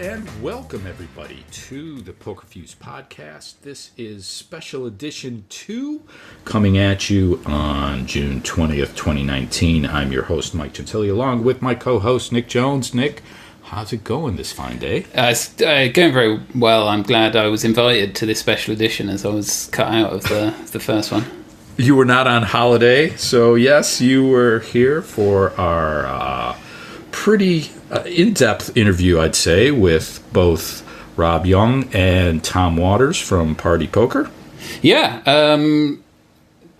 and welcome everybody to the Pokerfuse podcast. This is special edition 2 coming at you on June 20th, 2019. I'm your host, Mike Gentile, along with my co-host, Nick Jones. Nick, how's it going this fine day? It's going very well. I'm glad I was invited to this special edition as I was cut out of the first one. You were not on holiday, so yes, you were here for our pretty in-depth interview, I'd say, with both Rob Yong and Tom Waters from Partypoker. Yeah,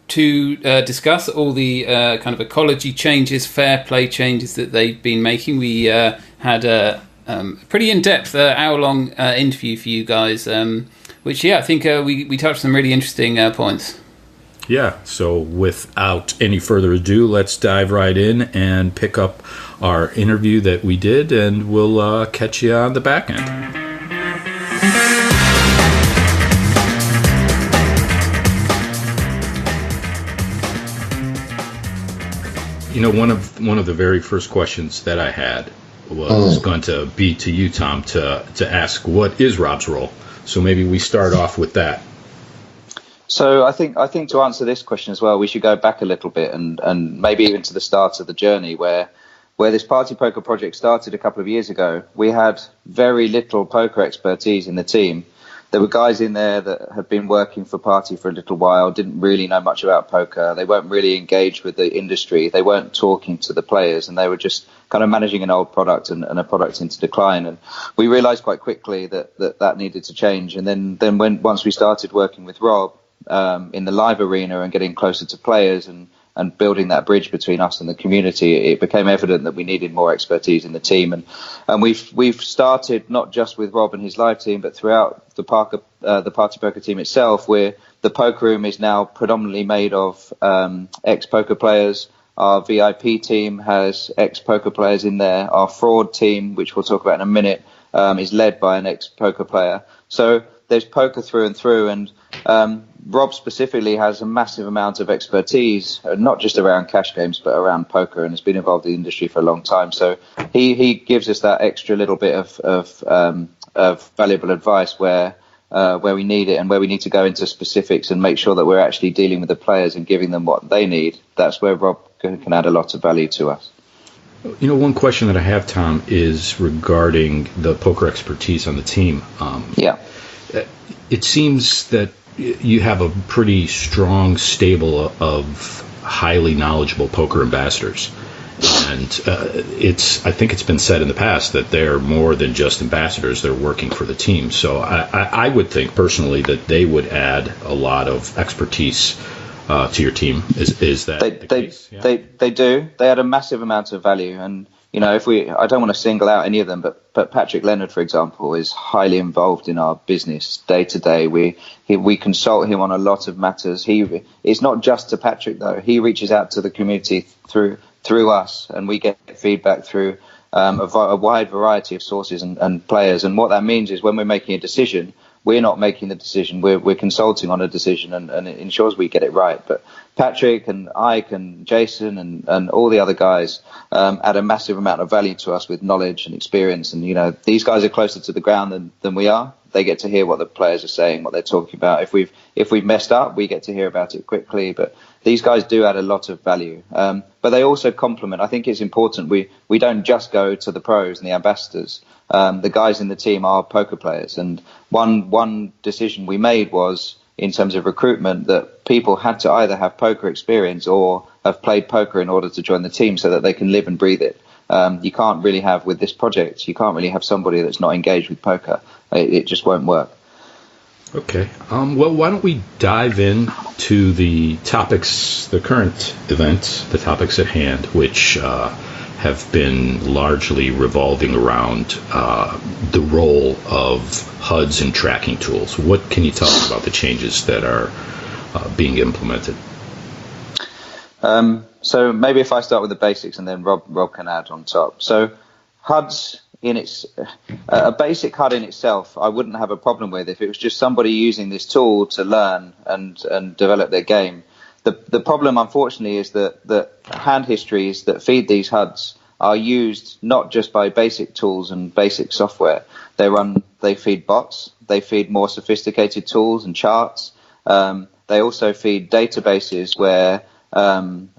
to discuss all the kind of ecology changes, fair play changes that they've been making. We had a pretty in-depth hour-long interview for you guys, which, I think we touched some really interesting points. Yeah, so without any further ado, let's dive right in and pick up our interview that we did, and we'll catch you on the back end. You know, one of the very first questions that I had was going to be to you, Tom, to ask, what is Rob's role? So maybe we start off with that. So I think to answer this question as well, we should go back a little bit and maybe even to the start of the journey where this Party Poker project started a couple of years ago. We had very little poker expertise in the team. There were guys in there that had been working for Party for a little while, didn't really know much about poker. They weren't really engaged with the industry. They weren't talking to the players, and they were just kind of managing an old product and a product into decline. And we realized quite quickly that needed to change. And then once we started working with Rob, in the live arena and getting closer to players and building that bridge between us and the community, it became evident that we needed more expertise in the team. And we've started not just with Rob and his live team, but throughout the Party Poker team itself, where the poker room is now predominantly made of ex-poker players. Our VIP team has ex-poker players in there. Our fraud team, which we'll talk about in a minute, is led by an ex-poker player. So there's poker through and through, and Rob specifically has a massive amount of expertise, not just around cash games, but around poker, and has been involved in the industry for a long time. So he gives us that extra little bit of valuable advice where we need it and where we need to go into specifics and make sure that we're actually dealing with the players and giving them what they need. That's where Rob can add a lot of value to us. You know, one question that I have, Tom, is regarding the poker expertise on the team. It seems that you have a pretty strong stable of highly knowledgeable poker ambassadors. And I think it's been said in the past that they're more than just ambassadors. They're working for the team. So I would think personally that they would add a lot of expertise to your team. Is that the case? Yeah. They do. They add a massive amount of value. And, you know, I don't want to single out any of them, but Patrick Leonard, for example, is highly involved in our business day to day. We consult him on a lot of matters. It's not just to Patrick, though. He reaches out to the community through us, and we get feedback through a wide variety of sources and players. And what that means is when we're making a decision, we're not making the decision. We're consulting on a decision, and it ensures we get it right. But Patrick and Ike and Jason and all the other guys add a massive amount of value to us with knowledge and experience. And, you know, these guys are closer to the ground than we are. They get to hear what the players are saying, what they're talking about. If we've messed up, we get to hear about it quickly. But these guys do add a lot of value. But they also complement. I think it's important. We don't just go to the pros and the ambassadors. The guys in the team are poker players. And one decision we made was, in terms of recruitment, that people had to either have poker experience or have played poker in order to join the team so that they can live and breathe it. You can't really have, with this project, you can't really have somebody that's not engaged with poker. It just won't work. Okay. Well, why don't we dive into the topics, the current events, the topics at hand, which have been largely revolving around the role of HUDs and tracking tools. What can you tell us about the changes that are being implemented? So maybe if I start with the basics and then Rob can add on top. So HUDs a basic HUD in itself, I wouldn't have a problem with if it was just somebody using this tool to learn and develop their game. The problem, unfortunately, is that hand histories that feed these HUDs are used not just by basic tools and basic software. They feed bots, they feed more sophisticated tools and charts. They also feed databases where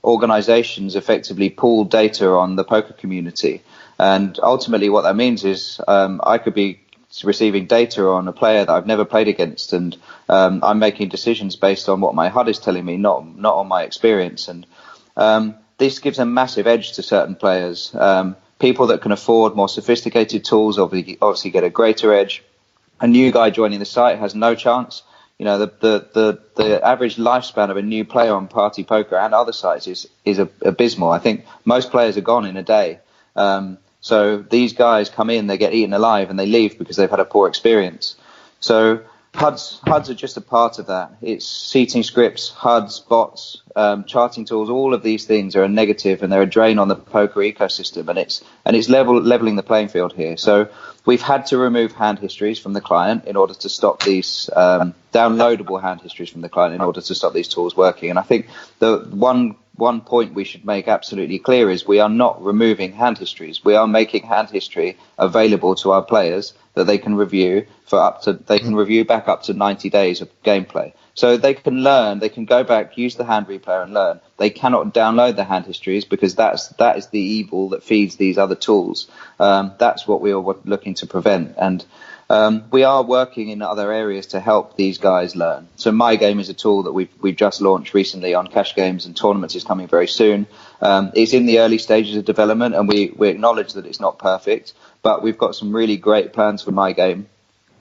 organizations effectively pool data on the poker community. And ultimately what that means is I could be receiving data on a player that I've never played against, and I'm making decisions based on what my HUD is telling me, not on my experience. And this gives a massive edge to certain players. People that can afford more sophisticated tools obviously get a greater edge. A new guy joining the site has no chance. You know, the average lifespan of a new player on Partypoker and other sites is abysmal. I think most players are gone in a day. So these guys come in, they get eaten alive, and they leave because they've had a poor experience. So HUDs are just a part of that. It's seating scripts, HUDs, bots, charting tools. All of these things are a negative, and they're a drain on the poker ecosystem. And it's leveling the playing field here. So we've had to remove hand histories from the client in order to stop these downloadable hand histories from the client in order to stop these tools working. And I think the one point we should make absolutely clear is we are not removing hand histories. We are making hand history available to our players that they can review back up to 90 days of gameplay. So they can learn, they can go back, use the hand replayer and learn. They cannot download the hand histories because that is the evil that feeds these other tools. That's what we are looking to prevent. And we are working in other areas to help these guys learn. So My Game is a tool that we've just launched recently on cash games, and tournaments is coming very soon. It's in the early stages of development, and we acknowledge that it's not perfect, but we've got some really great plans for My Game.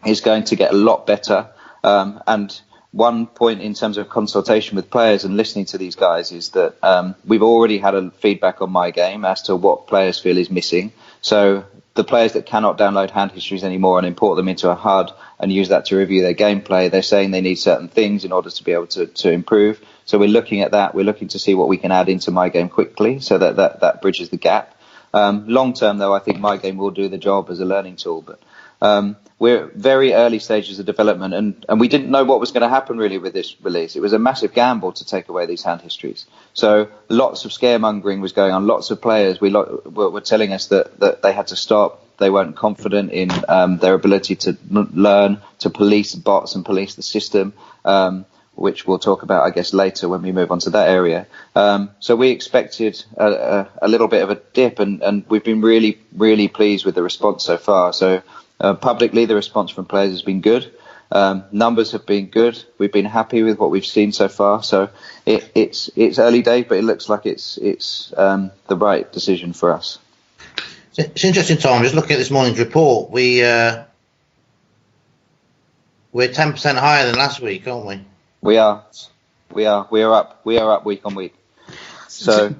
It's going to get a lot better. And one point in terms of consultation with players and listening to these guys is that we've already had a feedback on My Game as to what players feel is missing. So the players that cannot download hand histories anymore and import them into a HUD and use that to review their gameplay, they're saying they need certain things in order to be able to improve. So we're looking at that. We're looking to see what we can add into My Game quickly so that bridges the gap. Long term, though, I think My Game will do the job as a learning tool. But we're very early stages of development, and we didn't know what was going to happen really with this release. It was a massive gamble to take away these hand histories. So lots of scaremongering was going on. Lots of players were telling us that they had to stop. They weren't confident in their ability to learn, to police bots and police the system, which we'll talk about, I guess, later when we move on to that area. So we expected a little bit of a dip, and we've been really, really pleased with the response so far. So publicly, the response from players has been good. Numbers have been good. We've been happy with what we've seen so far. So it's early days, but it looks like it's the right decision for us. It's interesting, Tom. Just looking at this morning's report, we're 10% higher than last week, aren't we? We are up week on week. So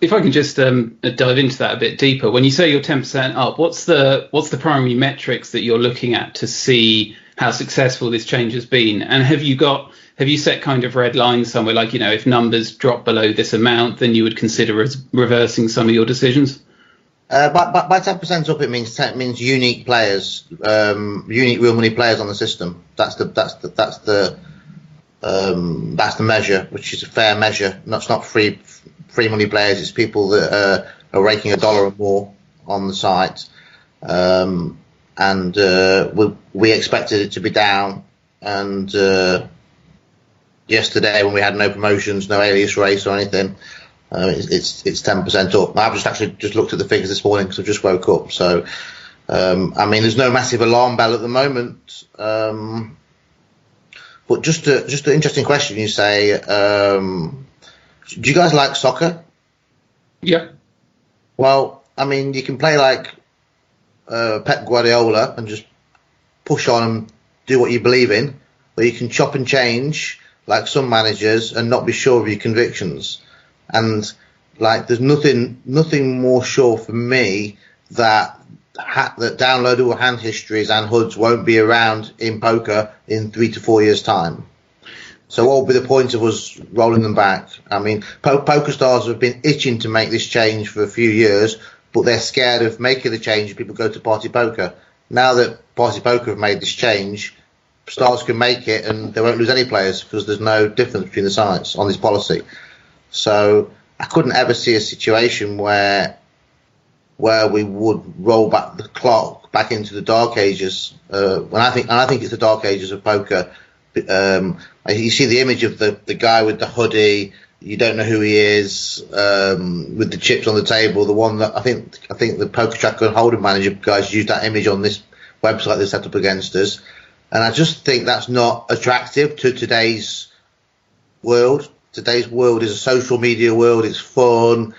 if I can just dive into that a bit deeper, when you say you're 10% up, what's the primary metrics that you're looking at to see how successful this change has been? And have you set kind of red lines somewhere, like, you know, if numbers drop below this amount, then you would consider reversing some of your decisions? By 10% up, it means unique players, unique real money players on the system. That's the measure, which is a fair measure. It's not free money players. It's people that are raking $1 or more on the site. And we expected it to be down. And yesterday, when we had no promotions, no alias race or anything, it's 10% up. I've just looked at the figures this morning because I just woke up. So I mean, there's no massive alarm bell at the moment. But just an interesting question. You say, do you guys like soccer? Yeah. Well, I mean, you can play like Pep Guardiola and just push on and do what you believe in, or you can chop and change like some managers and not be sure of your convictions. And like, there's nothing more sure for me that downloadable hand histories and HUDs won't be around in poker in 3 to 4 years' time. So what will be the point of us rolling them back? I mean, poker stars have been itching to make this change for a few years, but they're scared of making the change if people go to Partypoker. Now that Partypoker have made this change, stars can make it and they won't lose any players because there's no difference between the sites on this policy. So I couldn't ever see a situation where where we would roll back the clock back into the dark ages. I think it's the dark ages of poker. You see the image of the guy with the hoodie. You don't know who he is, with the chips on the table. The one that I think the Poker Tracker and Hold'em Manager guys used that image on this website they set up against us, and I just think that's not attractive to today's world. Today's world is a social media world. It's fun,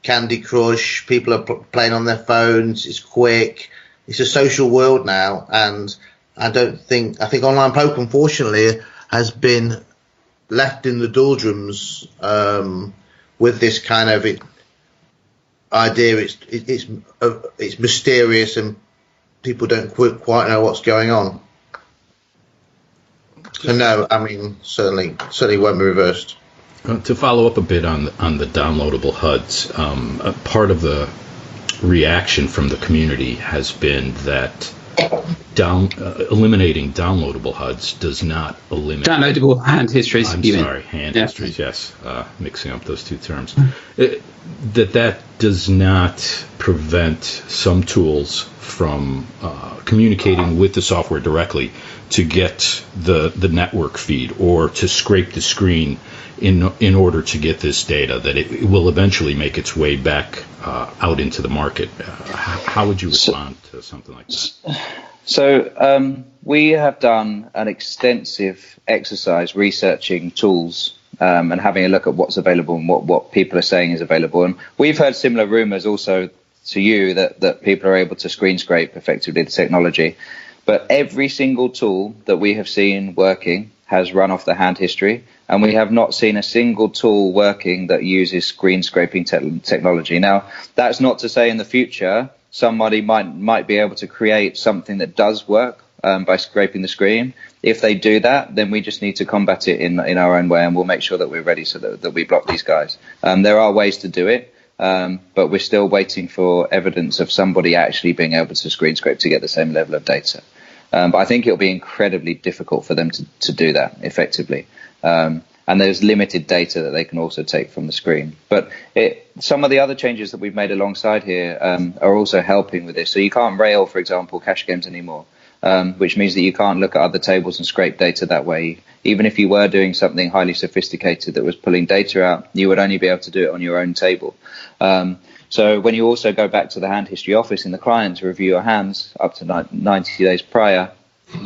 Candy Crush. People are playing on their phones. It's quick. It's a social world now, and I think online poker, unfortunately, has been left in the doldrums with this kind of idea. It's mysterious and people don't quite know what's going on. So no, I mean certainly won't be reversed. To follow up a bit on the downloadable HUDs, part of the reaction from the community has been that eliminating downloadable HUDs does not eliminate downloadable hand histories. Hand histories. Yes, mixing up those two terms. That does not prevent some tools from communicating with the software directly to get the network feed or to scrape the screen in order to get this data. That it will eventually make its way back out into the market. How would you respond to something like that? So we have done an extensive exercise researching tools and having a look at what's available and what people are saying is available. And we've heard similar rumors also to you that people are able to screen scrape effectively the technology. But every single tool that we have seen working has run off the hand history, and we have not seen a single tool working that uses screen scraping technology. Now, that's not to say in the future somebody might be able to create something that does work by scraping the screen. If they do that, then we just need to combat it in our own way, and we'll make sure that we're ready so that we block these guys. There are ways to do it, but we're still waiting for evidence of somebody actually being able to screen scrape to get the same level of data. But I think it'll be incredibly difficult for them to do that effectively. And there's limited data that they can also take from the screen. But some of the other changes that we've made alongside here are also helping with this. So you can't rail, for example, cash games anymore, which means that you can't look at other tables and scrape data that way. Even if you were doing something highly sophisticated that was pulling data out, you would only be able to do it on your own table. So when you also go back to the hand history office in the client to review your hands up to 90 days prior,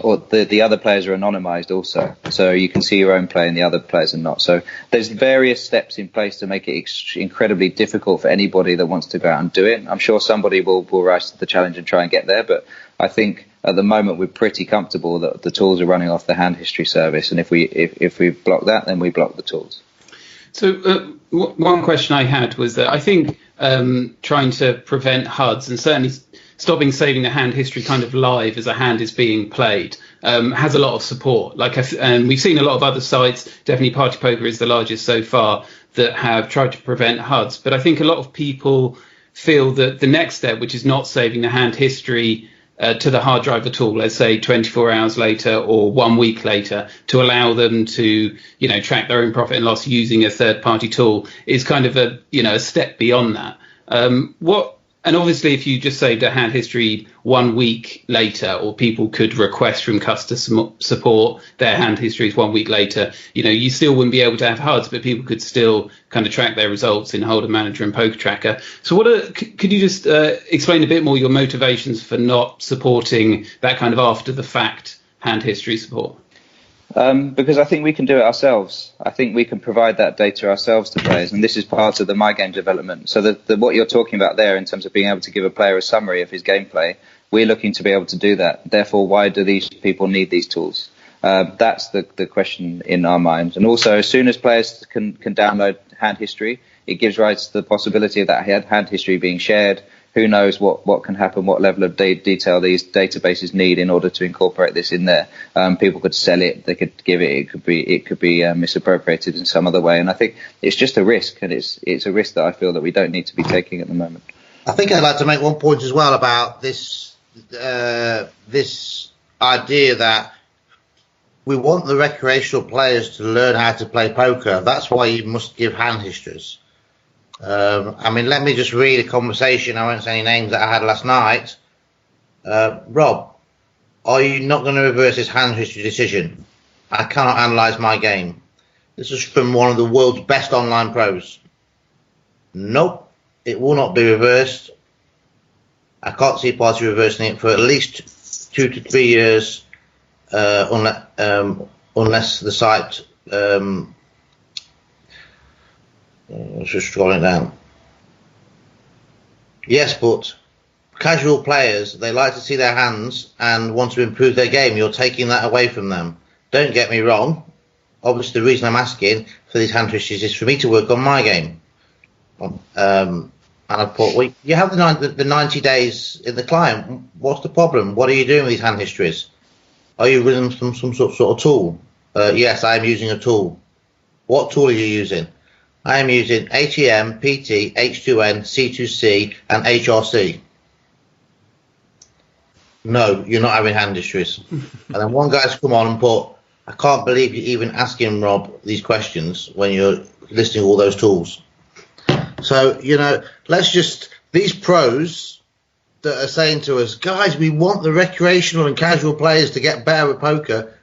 or the other players are anonymized also, so you can see your own play and the other players are not. So there's various steps in place to make it incredibly difficult for anybody that wants to go out and do it. I'm sure somebody will rise to the challenge and try and get there, but I think at the moment we're pretty comfortable that the tools are running off the hand history service, and if we block that, then we block the tools. So one question I had was that I think trying to prevent HUDs and certainly stopping saving the hand history kind of live as a hand is being played has a lot of support. And we've seen a lot of other sites, definitely Partypoker is the largest so far, that have tried to prevent HUDs. But I think a lot of people feel that the next step, which is not saving the hand history to the hard drive at all, let's say 24 hours later or 1 week later, to allow them to, track their own profit and loss using a third party tool, is kind of a step beyond that. And obviously, if you just saved a hand history 1 week later, or people could request from customer support their hand histories 1 week later, you still wouldn't be able to have HUDs, but people could still kind of track their results in Hold'em Manager and Poker Tracker. So could you just explain a bit more your motivations for not supporting that kind of after the fact hand history support? Because I think we can do it ourselves. I think we can provide that data ourselves to players, and this is part of the My Game development. So what you're talking about there in terms of being able to give a player a summary of his gameplay, we're looking to be able to do that. Therefore, why do these people need these tools? That's the question in our minds. And also, as soon as players can download hand history, it gives rise to the possibility of that hand history being shared. Who knows what can happen, what level of detail these databases need in order to incorporate this in there. People could sell it, they could give it, it could be misappropriated in some other way. And I think it's just a risk, and it's a risk that I feel that we don't need to be taking at the moment. I think I'd like to make one point as well about this idea that we want the recreational players to learn how to play poker. That's why you must give hand histories. I mean, let me just read a conversation. I won't say any names that I had last night. Rob, are you not going to reverse this hand history decision? I cannot analyse my game. This is from one of the world's best online pros. Nope, it will not be reversed. I can't see Party reversing it for at least 2 to 3 years, unless the site. Let's just scroll it down. Yes, but casual players, they like to see their hands and want to improve their game. You're taking that away from them. Don't get me wrong. Obviously, the reason I'm asking for these hand histories is for me to work on my game. And I thought, well, you have the 90 days in the client. What's the problem? What are you doing with these hand histories? Are you running some sort of tool? Yes, I am using a tool. What tool are you using? I am using ATM, PT, H2N, C2C, and HRC. No, you're not having hand histories. And then one guy's come on and put, I can't believe you're even asking Rob these questions when you're listing all those tools. So, these pros that are saying to us, guys, we want the recreational and casual players to get better at poker,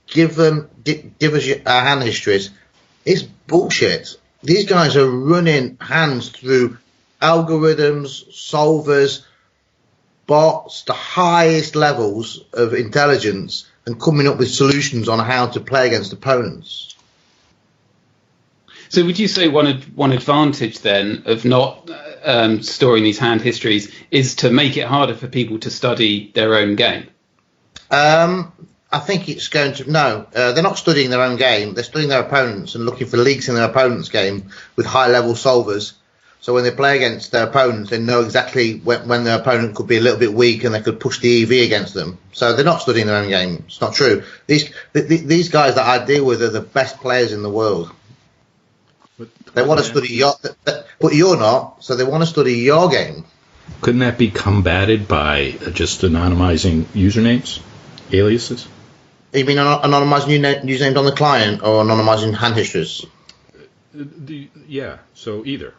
give us our hand histories. It's bullshit. These guys are running hands through algorithms, solvers, bots, the highest levels of intelligence, and coming up with solutions on how to play against opponents. So would you say one advantage then of not storing these hand histories is to make it harder for people to study their own game? I think it's going to... No, they're not studying their own game. They're studying their opponents and looking for leaks in their opponent's game with high-level solvers. So when they play against their opponents, they know exactly when their opponent could be a little bit weak and they could push the EV against them. So they're not studying their own game. It's not true. These guys that I deal with are the best players in the world. They want to study your... But you're not, so they want to study your game. Couldn't that be combated by just anonymizing usernames, aliases? You mean anonymizing usernames on the client or anonymizing hand histories? Yeah, so either.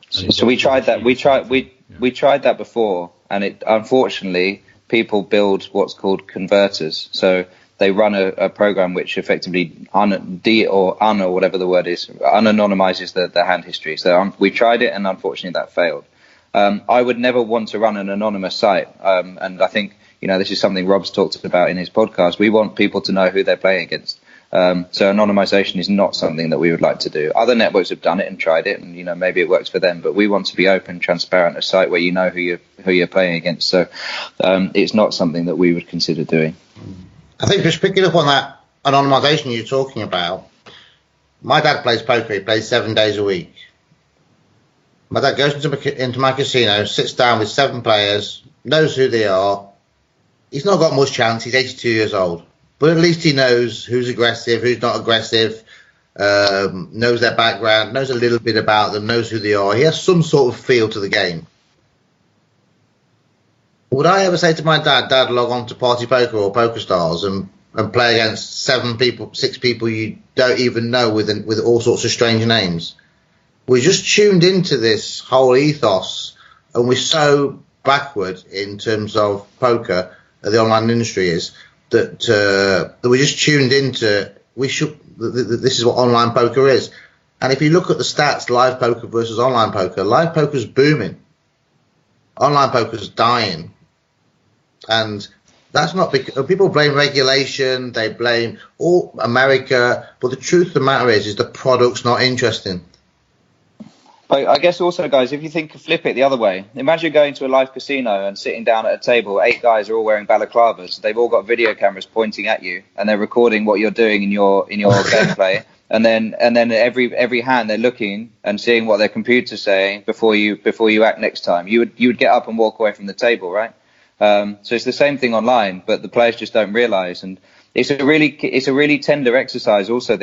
So we tried that. We tried that before, and it unfortunately people build what's called converters. So they run a program which effectively or whatever the word is, unanonymizes the hand history. So we tried it, and unfortunately that failed. I would never want to run an anonymous site, and I think this is something Rob's talked about in his podcast. We want people to know who they're playing against. So anonymization is not something that we would like to do. Other networks have done it and tried it, and maybe it works for them. But we want to be open, transparent, a site where you know who you're playing against. So it's not something that we would consider doing. I think just picking up on that anonymization you're talking about. My dad plays poker. He plays 7 days a week. My dad goes into my casino, sits down with 7 players, knows who they are. He's not got much chance. He's 82 years old. But at least he knows who's aggressive, who's not aggressive, knows their background, knows a little bit about them, knows who they are. He has some sort of feel to the game. Would I ever say to my dad, log on to Partypoker or PokerStars and play against 6 people you don't even know with all sorts of strange names? We're just tuned into this whole ethos, and we're so backward in terms of poker, the online industry is, that we're just tuned into. This is what online poker is. And if you look at the stats, live poker versus online poker's booming. Online poker's dying. And that's not because people blame regulation, they blame all America, but the truth of the matter is the product's not interesting. I guess also, guys, if you flip it the other way, imagine going to a live casino and sitting down at a table. 8 guys are all wearing balaclavas. They've all got video cameras pointing at you, and they're recording what you're doing in your gameplay. And then every hand they're looking and seeing what their computer's saying before you act next time. You would get up and walk away from the table, right? So it's the same thing online, but the players just don't realise. And it's a really tender exercise. Also,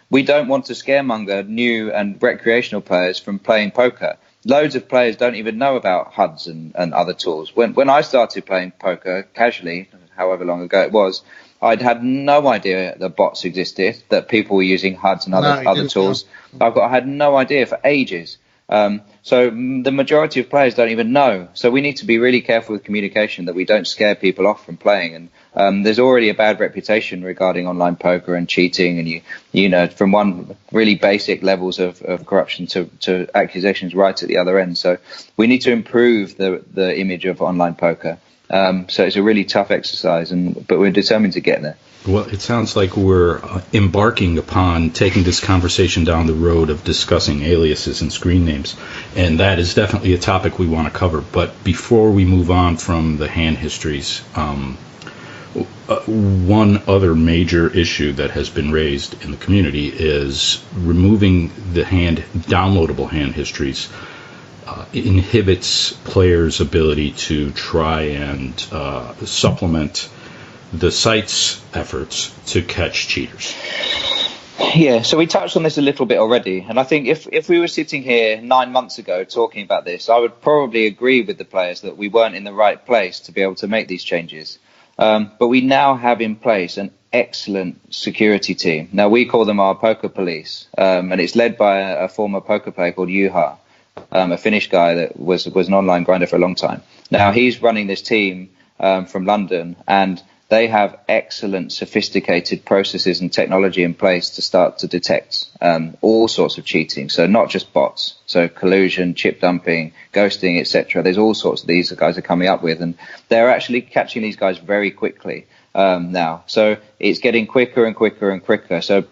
we don't want to scaremonger new and recreational players from playing poker. Loads of players don't even know about HUDs and other tools. When I started playing poker casually, however long ago it was, I'd had no idea that bots existed, that people were using HUDs and other tools. I had no idea for ages. So the majority of players don't even know. So we need to be really careful with communication, that we don't scare people off from playing. And there's already a bad reputation regarding online poker and cheating, and you know, from one really basic levels of corruption to accusations right at the other end. So we need to improve the image of online poker. So it's a really tough exercise, but we're determined to get there. Well, it sounds like we're embarking upon taking this conversation down the road of discussing aliases and screen names, and that is definitely a topic we want to cover. But before we move on from the hand histories, one other major issue that has been raised in the community is removing the downloadable hand histories inhibits players' ability to try and supplement the site's efforts to catch cheaters. Yeah, so we touched on this a little bit already, and I think if we were sitting here 9 months ago talking about this, I would probably agree with the players that we weren't in the right place to be able to make these changes. But we now have in place an excellent security team. Now, we call them our poker police, and it's led by a former poker player called Juha, a Finnish guy that was an online grinder for a long time. Now, he's running this team from London, and they have excellent, sophisticated processes and technology in place to start to detect all sorts of cheating. So not just bots, so collusion, chip dumping, ghosting, etc. There's all sorts of these guys are coming up with, and they're actually catching these guys very quickly now. So it's getting quicker and quicker and quicker. So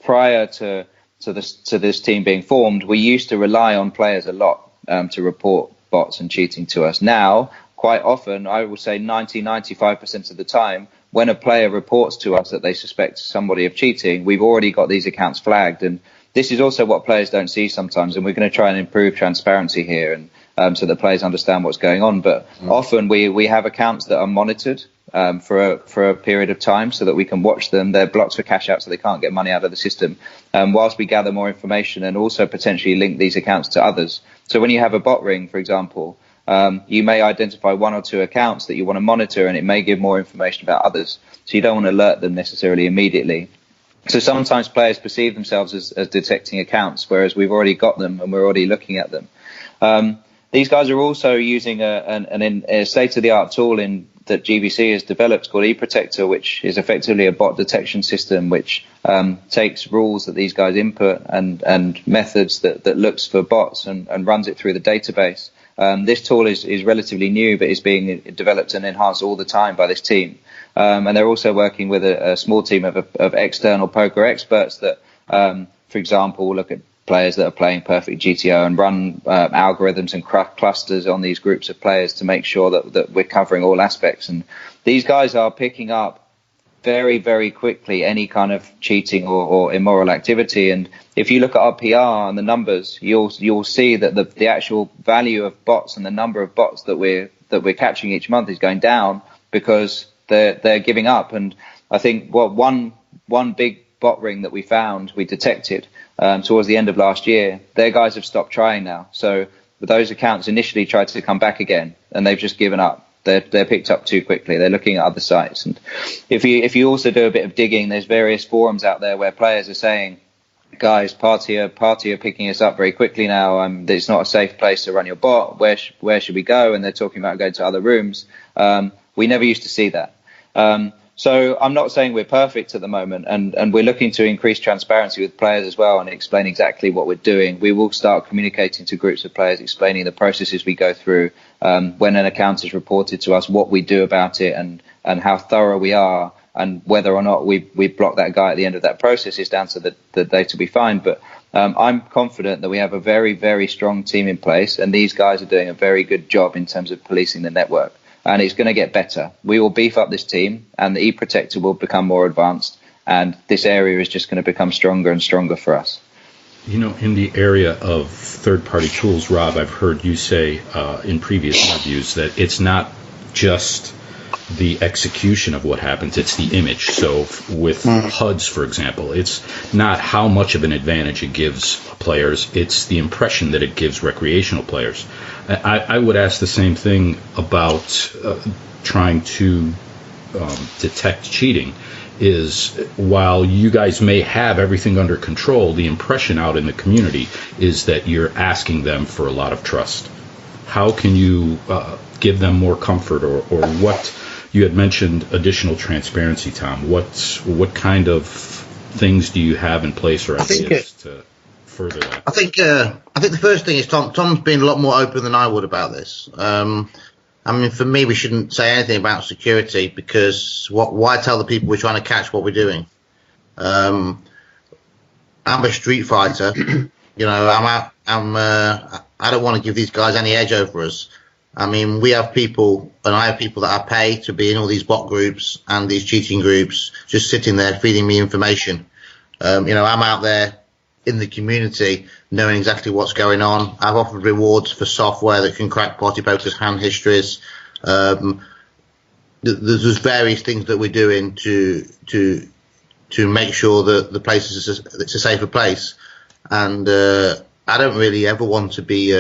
prior to this team being formed, we used to rely on players a lot to report bots and cheating to us. Now, quite often, I would say 95% of the time, when a player reports to us that they suspect somebody of cheating, we've already got these accounts flagged. And this is also what players don't see sometimes. And we're going to try and improve transparency here, and so that players understand what's going on. But often we have accounts that are monitored for a period of time so that we can watch them. They're blocked for cash out, so they can't get money out of the system, whilst we gather more information and also potentially link these accounts to others. So when you have a bot ring, for example, you may identify one or two accounts that you want to monitor, and it may give more information about others. So you don't want to alert them necessarily immediately. So sometimes players perceive themselves as detecting accounts, whereas we've already got them and we're already looking at them. These guys are also using a state-of-the-art tool that GVC has developed called eProtector, which is effectively a bot detection system which takes rules that these guys input and methods that looks for bots and runs it through the database. This tool is relatively new, but is being developed and enhanced all the time by this team. And they're also working with a small team of external poker experts that, for example, look at players that are playing perfect GTO and run algorithms and clusters on these groups of players to make sure that we're covering all aspects. And these guys are picking up very, very quickly any kind of cheating or immoral activity. And if you look at our PR and the numbers, you'll see that the actual value of bots and the number of bots that we're catching each month is going down because they're giving up. And I think one big bot ring that we detected towards the end of last year, their guys have stopped trying now. So those accounts initially tried to come back again, and they've just given up. They're picked up too quickly. They're looking at other sites. And if you also do a bit of digging, there's various forums out there where players are saying, guys, party are picking us up very quickly now. It's not a safe place to run your bot. Where should we go? And they're talking about going to other rooms. We never used to see that. So I'm not saying we're perfect at the moment, and we're looking to increase transparency with players as well and explain exactly what we're doing. We will start communicating to groups of players, explaining the processes we go through when an account is reported to us, what we do about it, and how thorough we are, and whether or not we block that guy at the end of that process is down to the data we find. But I'm confident that we have a very, very strong team in place, and these guys are doing a very good job in terms of policing the network. And it's going to get better. We will beef up this team, and the eProtector will become more advanced, and this area is just going to become stronger and stronger for us. You know, in the area of third-party tools, Rob, I've heard you say in previous interviews that it's not just the execution of what happens, it's the image. So with HUDs, for example, it's not how much of an advantage it gives players, it's the impression that it gives recreational players. I would ask the same thing about trying to detect cheating is, while you guys may have everything under control, the impression out in the community is that you're asking them for a lot of trust. How can you give them more comfort, or what? You had mentioned additional transparency, Tom. What kind of things do you have in place or ideas to further that? I think the first thing is Tom's been a lot more open than I would about this. I mean, for me, we shouldn't say anything about security, because why tell the people we're trying to catch what we're doing? I'm a street fighter. You know, I don't want to give these guys any edge over us. I mean, we have people, and I have people that I pay to be in all these bot groups and these cheating groups, just sitting there feeding me information. You know, I'm out there in the community knowing exactly what's going on. I've offered rewards for software that can crack Partypoker's hand histories. There's various things that we're doing to make sure that the place it's a safer place. And I don't really ever want to be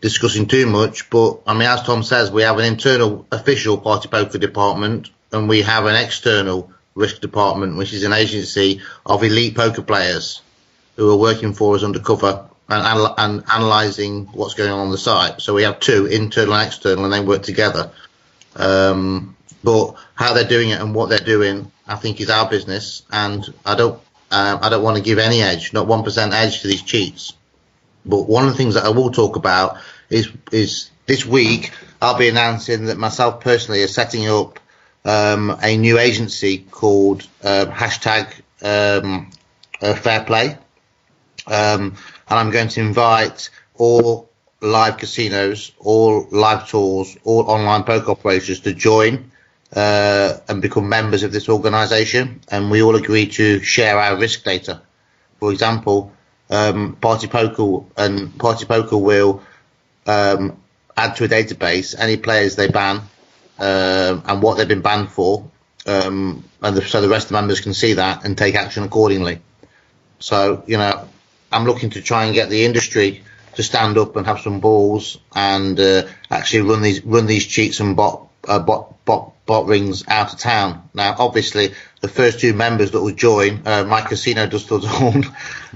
discussing too much, but I mean, as Tom says, we have an internal official Partypoker department, and we have an external risk department, which is an agency of elite poker players who are working for us undercover and analysing what's going on the site. So we have two, internal and external, and they work together. But how they're doing it and what they're doing, I think, is our business, and I don't want to give any edge, not 1% edge to these cheats. But one of the things that I will talk about is this week I'll be announcing that myself personally is setting up a new agency called hashtag Fair Play. And I'm going to invite all live casinos, all live tours, all online poker operators to join and become members of this organisation. And we all agree to share our risk data. For example, Partypoker will add to a database any players they ban and what they've been banned for, so the rest of the members can see that and take action accordingly. So, you know, I'm looking to try and get the industry to stand up and have some balls and actually run these cheats and bot rings out of town. Now, obviously, the first two members that will join, my casino does still own,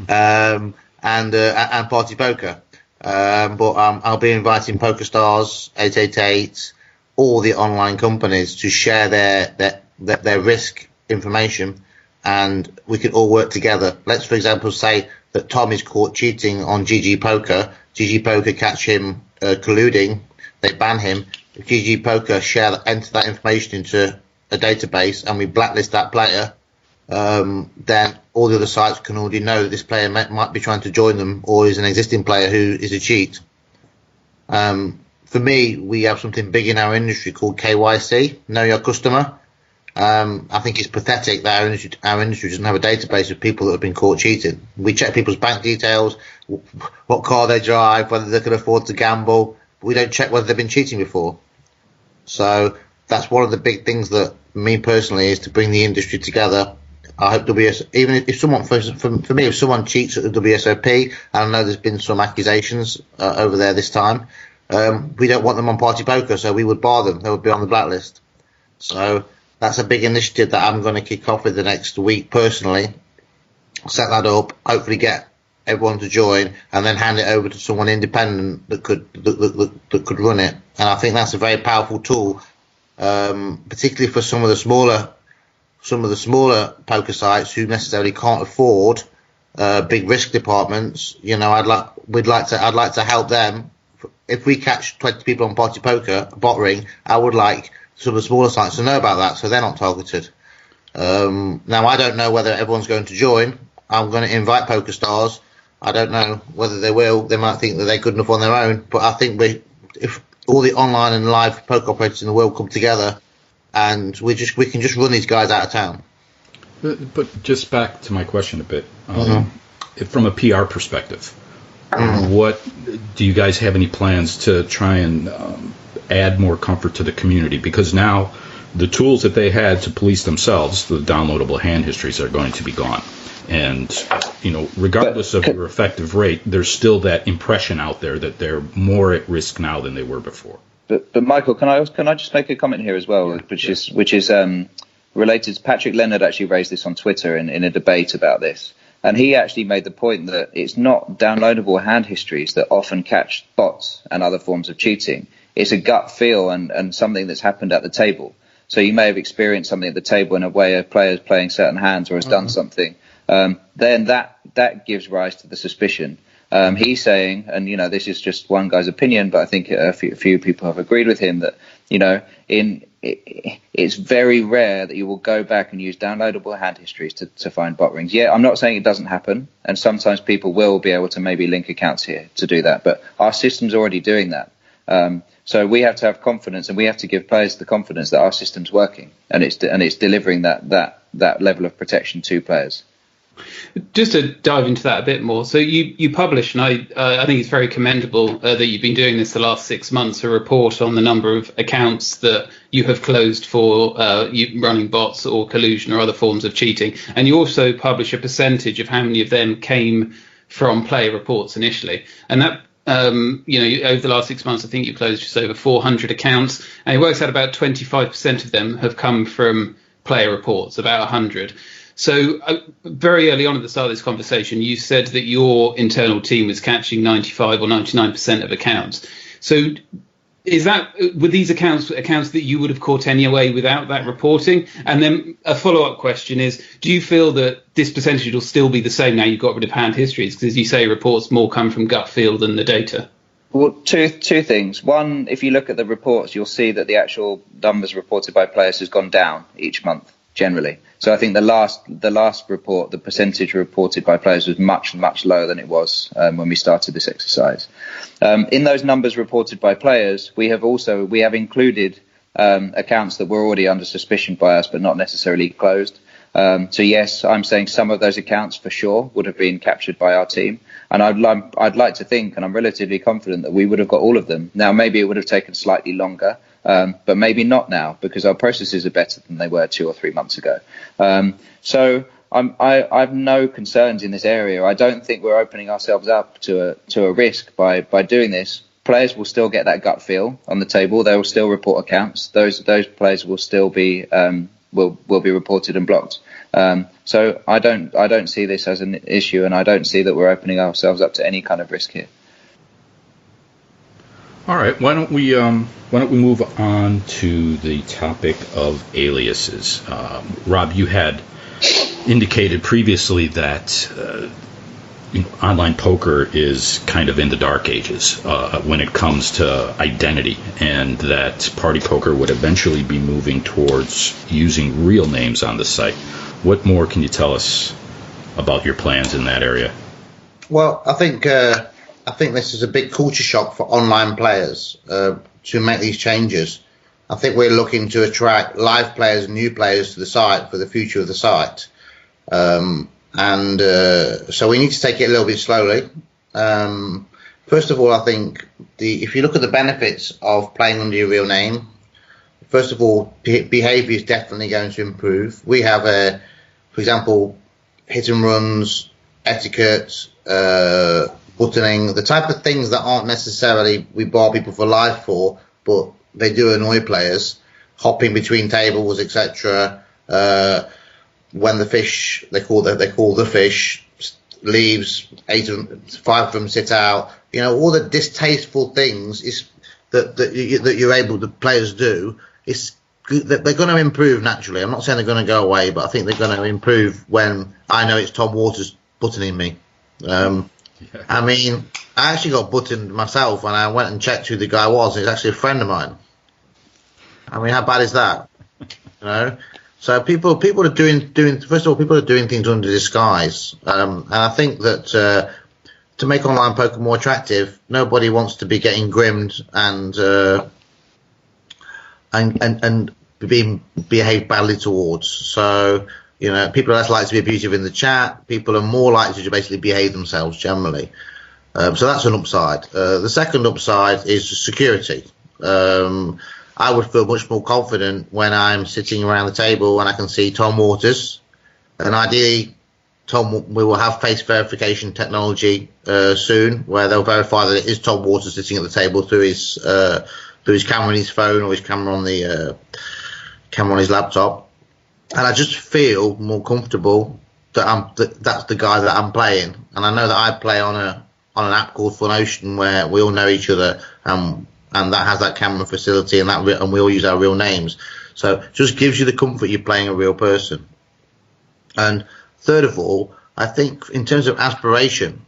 and Partypoker. But I'll be inviting PokerStars, 888, all the online companies to share their risk information, and we can all work together. Let's, for example, say that Tom is caught cheating on GG Poker. GG Poker catch him colluding, they ban him. If GG Poker enter that information into a database and we blacklist that player, then all the other sites can already know that this player might be trying to join them or is an existing player who is a cheat. For me, we have something big in our industry called KYC, Know Your Customer. I think it's pathetic that our industry doesn't have a database of people that have been caught cheating. We check people's bank details, what car they drive, whether they can afford to gamble. We don't check whether they've been cheating before. So that's one of the big things that me personally is to bring the industry together. I hope even if someone, for me, if someone cheats at the WSOP, and I know there's been some accusations over there this time, we don't want them on Partypoker, so we would bar them. They would be on the blacklist. So that's a big initiative that I'm going to kick off in the next week personally. Set that up, hopefully get everyone to join, and then hand it over to someone independent that could run it. And I think that's a very powerful tool, particularly for some of the smaller poker sites who necessarily can't afford big risk departments. You know, I'd like to help them. If we catch 20 people on Partypoker bot ring, I would like some of the smaller sites to know about that, so they're not targeted. Now, I don't know whether everyone's going to join. I'm going to invite PokerStars. I don't know whether they will. They might think that they're good enough on their own, but I think if all the online and live poker operators in the world come together, and we can just run these guys out of town. But just back to my question a bit, from a PR perspective, what do you guys have any plans to try and add more comfort to the community? Because now the tools that they had to police themselves, the downloadable hand histories, are going to be gone. And, you know, regardless of your effective rate, there's still that impression out there that they're more at risk now than they were before. But Michael, can I just make a comment here as well, which is related to Patrick Leonard actually raised this on Twitter in a debate about this. And he actually made the point that it's not downloadable hand histories that often catch bots and other forms of cheating. It's a gut feel and something that's happened at the table. So you may have experienced something at the table in a way a player's playing certain hands or has done something. Then that gives rise to the suspicion. He's saying, and this is just one guy's opinion, but I think a few people have agreed with him that it's very rare that you will go back and use downloadable hand histories to find bot rings. Yeah, I'm not saying it doesn't happen, and sometimes people will be able to maybe link accounts here to do that, but our system's already doing that. So we have to have confidence, and we have to give players the confidence that our system's working and it's delivering that level of protection to players. Just to dive into that a bit more, so you publish, and I think it's very commendable that you've been doing this the last 6 months, a report on the number of accounts that you have closed for you running bots or collusion or other forms of cheating, and you also publish a percentage of how many of them came from player reports initially, and that over the last 6 months, I think you closed just over 400 accounts, and it works out about 25% of them have come from player reports, about 100. So very early on at the start of this conversation, you said that your internal team was catching 95 or 99% of accounts. So were these accounts that you would have caught anyway without that reporting? And then a follow-up question is, do you feel that this percentage will still be the same now you've got rid of hand histories? Because as you say, reports more come from gut feel than the data. Well, two things. One, if you look at the reports, you'll see that the actual numbers reported by players has gone down each month, generally. So I think the last report, the percentage reported by players was much, much lower than it was when we started this exercise. In those numbers reported by players, we have included accounts that were already under suspicion by us, but not necessarily closed. So yes, I'm saying some of those accounts for sure would have been captured by our team. And I'd like to think, and I'm relatively confident, that we would have got all of them. Now, maybe it would have taken slightly longer. But maybe not now, because our processes are better than they were 2 or 3 months ago. So I have no concerns in this area. I don't think we're opening ourselves up to a risk by doing this. Players will still get that gut feel on the table. They will still report accounts. Those players will still be will be reported and blocked. So I don't see this as an issue, and I don't see that we're opening ourselves up to any kind of risk here. All right, why don't we move on to the topic of aliases? Rob, you had indicated previously that online poker is kind of in the dark ages when it comes to identity, and that Partypoker would eventually be moving towards using real names on the site. What more can you tell us about your plans in that area? Well, I think this is a big culture shock for online players to make these changes. I think we're looking to attract live players and new players to the site for the future of the site. So we need to take it a little bit slowly. First of all, I think if you look at the benefits of playing under your real name, first of all, behavior is definitely going to improve. We have, for example, hit and runs, etiquette, buttoning, the type of things that aren't necessarily we bar people for life for, but they do annoy players, hopping between tables, etc. When the fish, they call the fish, leaves, 5 of them sit out. All the distasteful things that the players do. They're going to improve naturally. I'm not saying they're going to go away, but I think they're going to improve when I know it's Tom Waters buttoning me. I mean, I actually got buttoned myself, and I went and checked who the guy was. He's actually a friend of mine. I mean, how bad is that? So people are doing. First of all, people are doing things under disguise, and I think that to make online poker more attractive, nobody wants to be getting grimmed and being behaved badly towards. So. People are less likely to be abusive in the chat. People are more likely to basically behave themselves generally. So that's an upside. The second upside is security. I would feel much more confident when I'm sitting around the table and I can see Tom Waters. And ideally, we will have face verification technology soon, where they'll verify that it is Tom Waters sitting at the table through through his camera on his phone or his camera on the camera on his laptop, and I just feel more comfortable that that's the guy that I'm playing. And I know that I play on an app called Funocean where we all know each other, and that has that camera facility, and we all use our real names. So it just gives you the comfort you're playing a real person. And third of all, I think in terms of aspiration,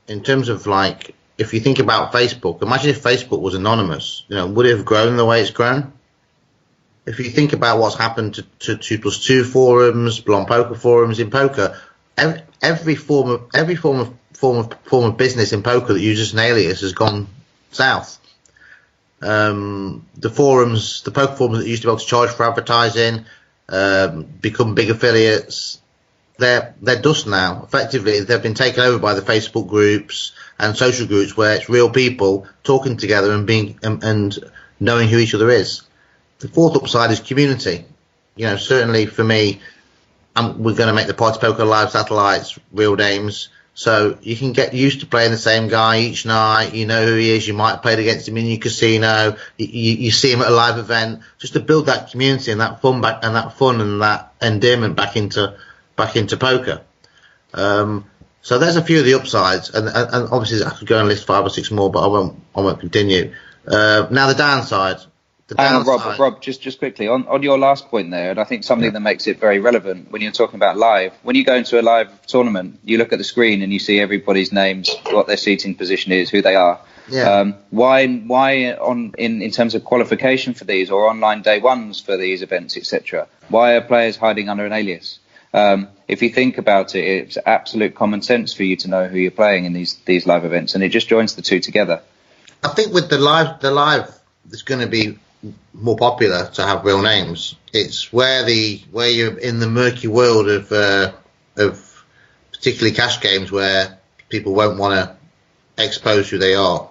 in terms of like, if you think about Facebook, imagine if Facebook was anonymous, would it have grown the way it's grown? If you think about what's happened to 2+2 forums, Blonde Poker forums in poker, every form of business in poker that uses an alias has gone south. The poker forums that used to be able to charge for advertising, become big affiliates, they're dust now. Effectively, they've been taken over by the Facebook groups and social groups where it's real people talking together and knowing who each other is. The fourth upside is community. Certainly for me, we're going to make the Partypoker live satellites real names, so you can get used to playing the same guy each night. You know who he is. You might have played against him in your casino. You see him at a live event, just to build that community and that fun back, and that endearment back into poker. So there's a few of the upsides, and obviously I could go and list 5 or 6 more, but I won't continue. Now the downside. Rob, just quickly on your last point there, and I think something that makes it very relevant when you're talking about live. When you go into a live tournament, you look at the screen and you see everybody's names, what their seating position is, who they are. Yeah. Why in terms of qualification for these or online day ones for these events, etc. Why are players hiding under an alias? If you think about it, it's absolute common sense for you to know who you're playing in these live events, and it just joins the two together. I think with the live, it's going to be more popular to have real names. It's where you're in the murky world of particularly cash games where people won't want to expose who they are.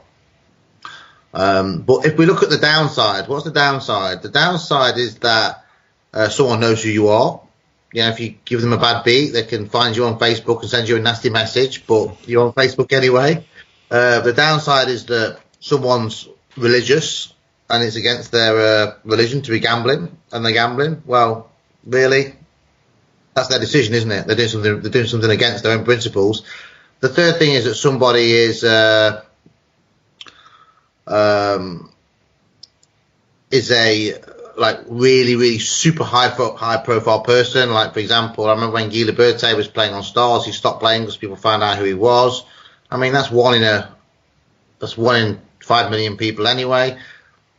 But if we look at the downside, what's the downside? The downside is that someone knows who you are. If you give them a bad beat, they can find you on Facebook and send you a nasty message, but you're on Facebook anyway. The downside is that someone's religious and it's against their religion to be gambling, and they're gambling. Well, really, that's their decision, isn't it? They're doing something against their own principles. The third thing is that somebody is a really, really super high profile person. Like, for example, I remember when Guy Liberté was playing on Stars, he stopped playing because people found out who he was. I mean, that's one in 5 million people anyway.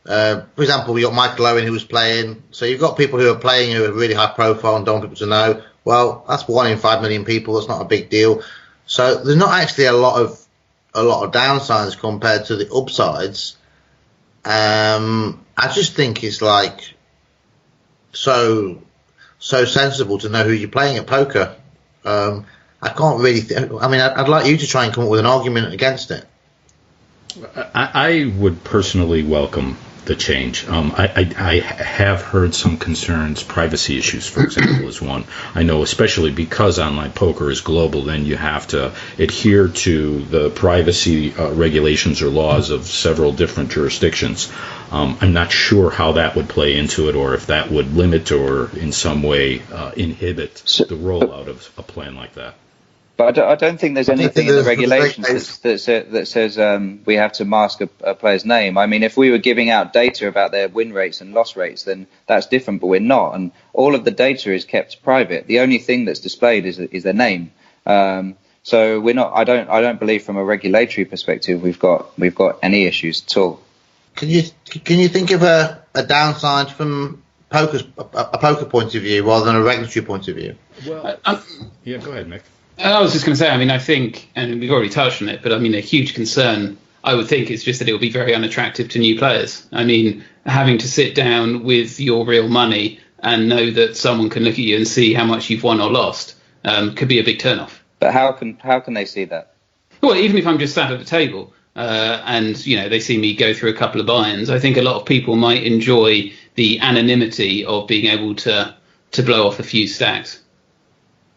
For example, we got Michael Owen who was playing. So you've got people who are playing who are really high profile and don't want people to know. Well, that's 1 in 5 million people. That's not a big deal. So there's not actually a lot of downsides compared to the upsides. I just think it's like so sensible to know who you're playing at poker. I can't really I'd like you to try and come up with an argument against it. I would personally welcome the change. I have heard some concerns. Privacy issues, for example, is one. I know, especially because online poker is global, then you have to adhere to the privacy regulations or laws of several different jurisdictions. I'm not sure how that would play into it, or if that would limit or in some way inhibit the rollout of a plan like that. But I don't think there's anything in the regulations that says we have to mask a player's name. I mean, if we were giving out data about their win rates and loss rates, then that's different, but we're not. And all of the data is kept private. The only thing that's displayed is their name. So we're not. I don't believe from a regulatory perspective we've got any issues at all. Can you think of a downside from a poker point of view rather than a regulatory point of view? Well, yeah, go ahead, Nick. I was just going to say, I think, and we've already touched on it, but a huge concern, I would think, is just that it will be very unattractive to new players. Having to sit down with your real money and know that someone can look at you and see how much you've won or lost could be a big turnoff. But how can they see that? Well, even if I'm just sat at the table and they see me go through a couple of buy-ins, I think a lot of people might enjoy the anonymity of being able to blow off a few stacks.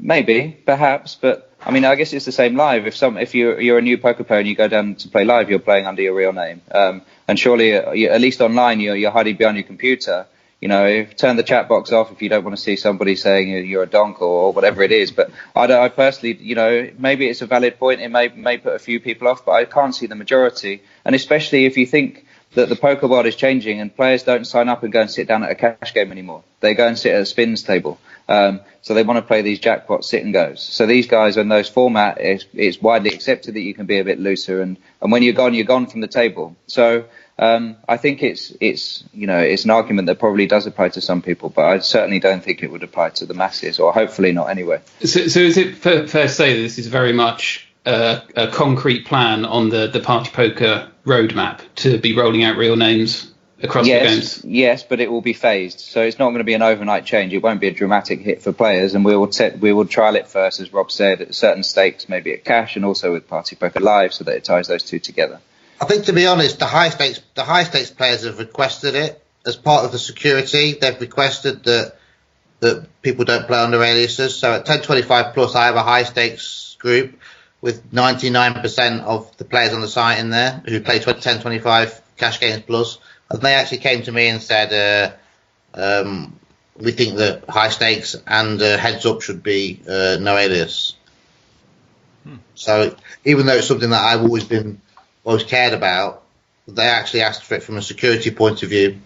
Maybe, perhaps, but I guess it's the same live. If you're a new poker player and you go down to play live, you're playing under your real name. And And surely, at least online, you're hiding behind your computer. Turn the chat box off if you don't want to see somebody saying you're a donk or whatever it is. But I personally, maybe it's a valid point. It may put a few people off, but I can't see the majority. And especially if you think that the poker world is changing and players don't sign up and go and sit down at a cash game anymore. They go and sit at a spins table. So they want to play these jackpot sit and goes. So these guys, in those format, it's widely accepted that you can be a bit looser. And when you're gone from the table. So I think it's an argument that probably does apply to some people, but I certainly don't think it would apply to the masses, or hopefully not anyway. So is it fair to say that this is very much a concrete plan on the Partypoker roadmap to be rolling out real names across the games? Yes, but it will be phased. So it's not going to be an overnight change. It won't be a dramatic hit for players, and we will trial it first, as Rob said, at certain stakes, maybe at cash, and also with Partypoker Live, so that it ties those two together. I think, to be honest, the high stakes players have requested it as part of the security. They've requested that people don't play under aliases. So at 10.25 plus, I have a high stakes group with 99% of the players on the site in there who play 10.25 cash games plus. And they actually came to me and said, we think that high stakes and heads up should be no alias. So even though it's something that I've always cared about, they actually asked for it from a security point of view.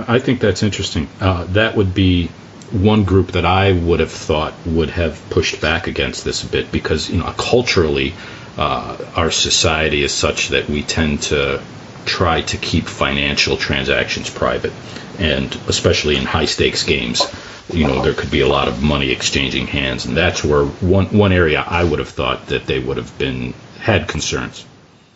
I think that's interesting. That would be one group that I would have thought would have pushed back against this a bit, because culturally our society is such that we tend to try to keep financial transactions private, and especially in high stakes games, there could be a lot of money exchanging hands, and that's where one area I would have thought that they would have had concerns.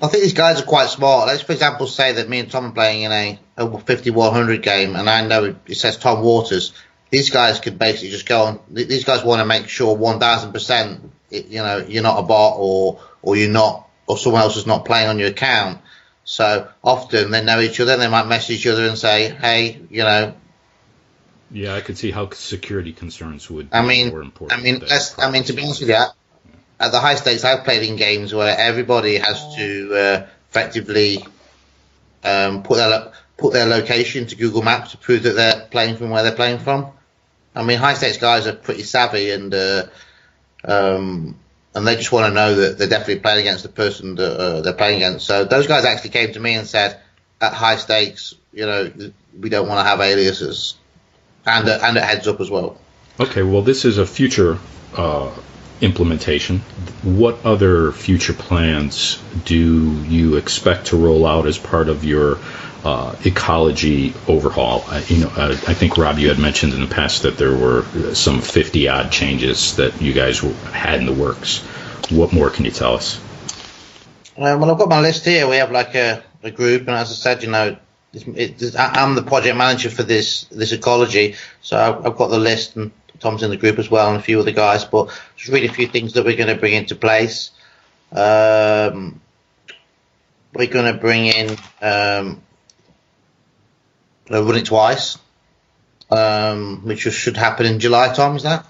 I think these guys are quite smart. Let's, for example, say that me and Tom are playing in a 50-100 game, and I know it says Tom Waters. These guys could basically just go on. These guys want to make sure 1,000%, you're not a bot, or you're not, or someone else is not playing on your account. So often they know each other, and they might message each other and say, "Hey, Yeah, I could see how security concerns would be more important. to be honest with you, at the high stakes, I've played in games where everybody has to effectively put their location to Google Maps to prove that they're playing from where they're playing from. High stakes guys are pretty savvy, and they just want to know that they're definitely playing against the person that they're playing against. So those guys actually came to me and said, at high stakes, we don't want to have aliases, and at heads up as well. Okay, well, this is a future implementation. What other future plans do you expect to roll out as part of your ecology overhaul? I think, Rob, you had mentioned in the past that there were some 50-odd changes that you guys had in the works. What more can you tell us? Well, I've got my list here. We have like a group, and as I said, I'm the project manager for this ecology, so I've got the list, and Tom's in the group as well, and a few other guys, but just read a few things that we're going to bring into place. We're going to bring in run it twice, which should happen in July. Tom, is that?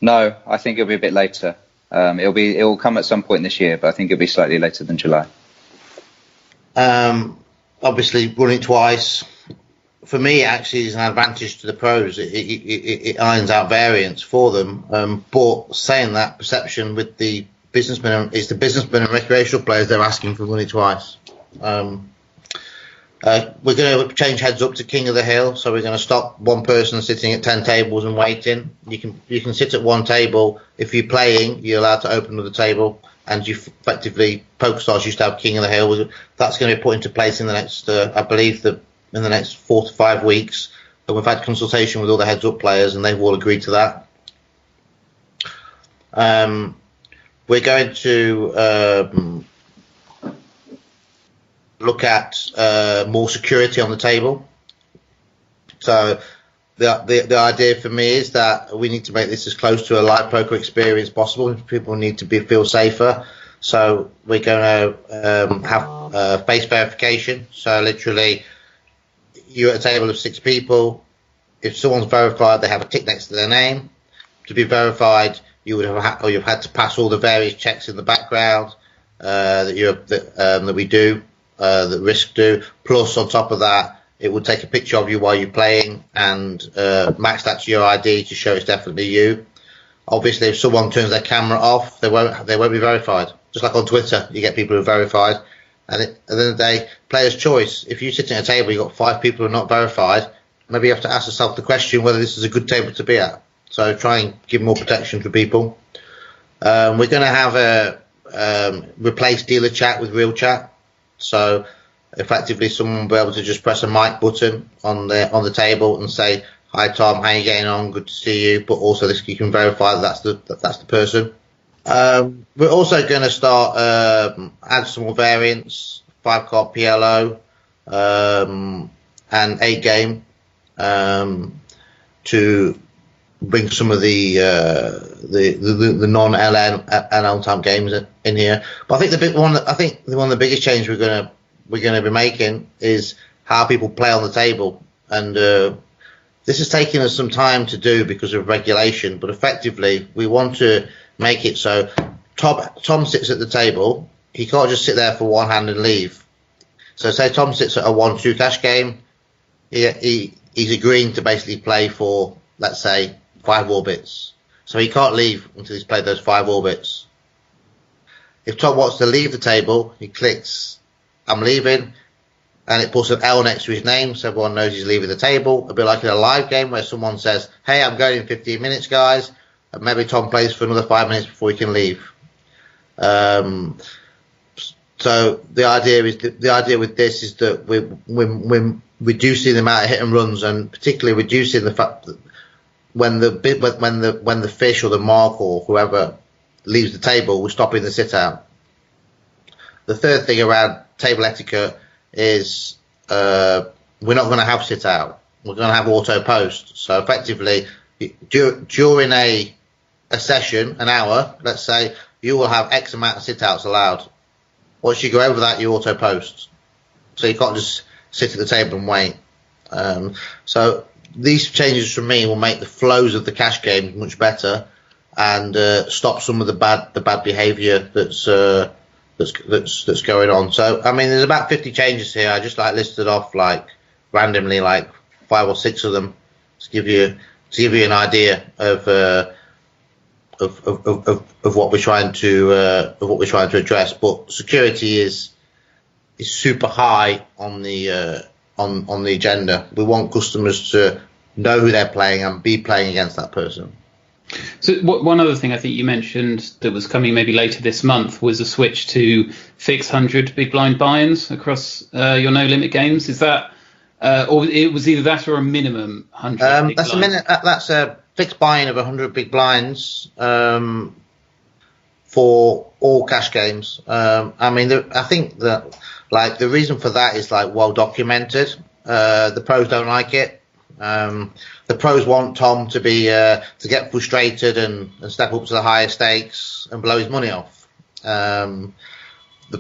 No, I think it'll be a bit later. It will come at some point this year, but I think it'll be slightly later than July. Obviously, run it twice, for me, actually is an advantage to the pros. It irons out variance for them. But saying that, perception with the businessmen, it's the businessmen and recreational players, they're asking for money twice. We're going to change heads up to King of the Hill, so we're going to stop one person sitting at 10 tables and waiting. You can sit at one table. If you're playing, you're allowed to open another table, and you effectively, PokerStars used to have King of the Hill. That's going to be put into place in the next, I believe, in the next 4 to 5 weeks. And we've had consultation with all the heads up players, and they've all agreed to that. We're going to look at more security on the table. So the idea for me is that we need to make this as close to a live poker experience possible. People need to feel safer. So we're going to have face verification. So literally, you're at a table of 6 people. If someone's verified, they have a tick next to their name. To be verified, you've had to pass all the various checks in the background that we do. that Risk do. Plus, on top of that, it would take a picture of you while you're playing and match that to your ID to show it's definitely you. Obviously, if someone turns their camera off, they won't be verified. Just like on Twitter, you get people who are verified. And at the end of the day, player's choice. If you're sitting at a table, you've got 5 people who are not verified, maybe you have to ask yourself the question whether this is a good table to be at. So try and give more protection for people. We're going to have a replace dealer chat with real chat. So effectively, someone will be able to just press a mic button on the table and say, "Hi Tom, how are you getting on? Good to see you." But also, you can verify that's the person. We're also going to start add some more variants, 5-card PLO, and 8-game, to bring some of the non-LN type games in here. But I think one of the biggest changes we're going to be making is how people play on the table, and this has taken us some time to do because of regulation. But effectively, we want to make it so Tom sits at the table. He can't just sit there for one hand and leave. So say Tom sits at a 1-2 cash game. He's agreeing to basically play for, let's say, 5 orbits. So he can't leave until he's played those 5 orbits. If Tom wants to leave the table, he clicks "I'm leaving," and it puts an L next to his name so everyone knows he's leaving the table. A bit like in a live game where someone says, "Hey, I'm going in 15 minutes, guys." And maybe Tom plays for another 5 minutes before he can leave. So the idea with this is that we're reducing the amount of hit and runs, and particularly reducing the fact that when the fish or the mark or whoever leaves the table, we're stopping the sit out. The third thing around table etiquette is we're not going to have sit out. We're going to have auto post. So effectively, during a session, an hour, let's say, you will have X amount of sit outs allowed. Once you go over that, you auto post. So you can't just sit at the table and wait. So these changes from me will make the flows of the cash game much better, and stop some of the bad behaviour that's going on. So I mean, there's about 50 changes here. I just listed off randomly 5 or 6 of them to give you an idea of what we're trying to address. But security is super high on the agenda. We want customers to know who they're playing and be playing against that person. So one other thing I think you mentioned that was coming maybe later this month was a switch to fixed 100 big blind buy-ins across your no limit games. Is that or it was either that or a minimum 100 big blinds? That's a fixed buy-in of 100 big blinds for all cash games. I mean, I think that the reason for that is well documented. The pros don't like it. The pros want Tom to get frustrated and step up to the higher stakes and blow his money off. The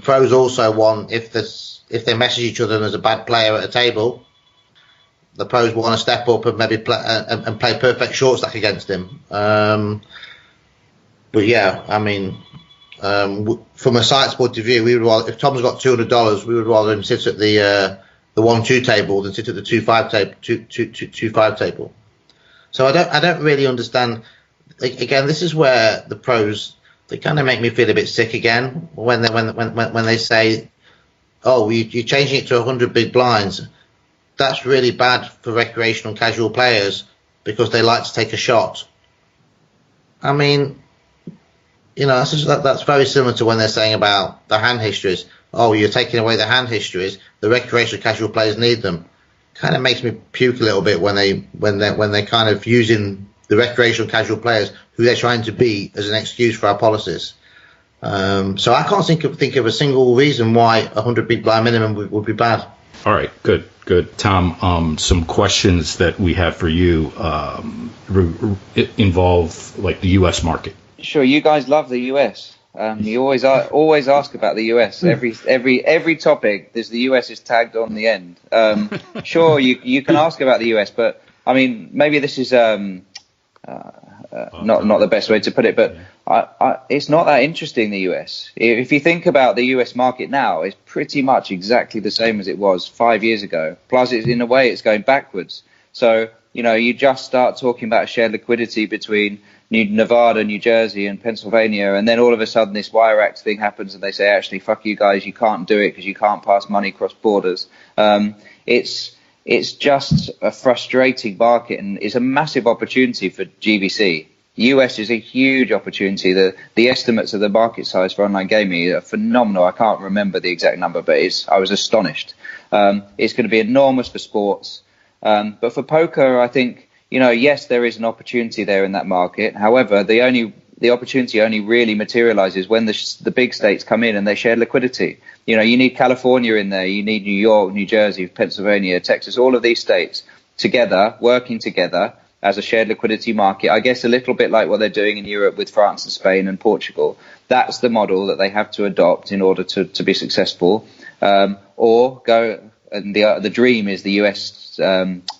pros also want, if they message each other and there's a bad player at a table, the pros want to step up and maybe play perfect short stack against him. But yeah, I mean, from a site's point of view, we would rather, if Tom's got $200, we would rather him sit at the 1-2 table than sit at the 2-5 table. 2-5 table. So I don't really understand. Again, this is where the pros, they kind of make me feel a bit sick again when they say, "Oh, you're changing it to 100 big blinds." That's really bad for recreational casual players because they like to take a shot. I mean, that's very similar to when they're saying about the hand histories. "Oh, you're taking away the hand histories. The recreational casual players need them." Kind of makes me puke a little bit when they're kind of using the recreational casual players who they're trying to be as an excuse for our policies. So I can't think of a single reason why 100 big blind minimum would be bad. All right, good. Tom, some questions that we have for you involve the U.S. market. Sure, you guys love the U.S. You always ask about the US. Every topic, there's the US is tagged on the end. Sure, you can ask about the US, but I mean, maybe this is not the best way to put it, but it's not that interesting, the US. If you think about the US market now, it's pretty much exactly the same as it was 5 years ago. Plus, in a way, it's going backwards. So, you just start talking about shared liquidity between Nevada, New Jersey, and Pennsylvania, and then all of a sudden this Wire Act thing happens, and they say, actually, fuck you guys, you can't do it because you can't pass money across borders. It's just a frustrating market, and it's a massive opportunity for GVC. US is a huge opportunity. The estimates of the market size for online gaming are phenomenal. I can't remember the exact number, but I was astonished. It's going to be enormous for sports. But for poker, I think, yes, there is an opportunity there in that market. However, the opportunity only really materializes when the big states come in and they share liquidity. You need California in there, you need New York, New Jersey, Pennsylvania, Texas, all of these states together, working together as a shared liquidity market. I guess a little bit like what they're doing in Europe with France and Spain and Portugal. That's the model that they have to adopt in order to be successful. Or go, and the dream is the US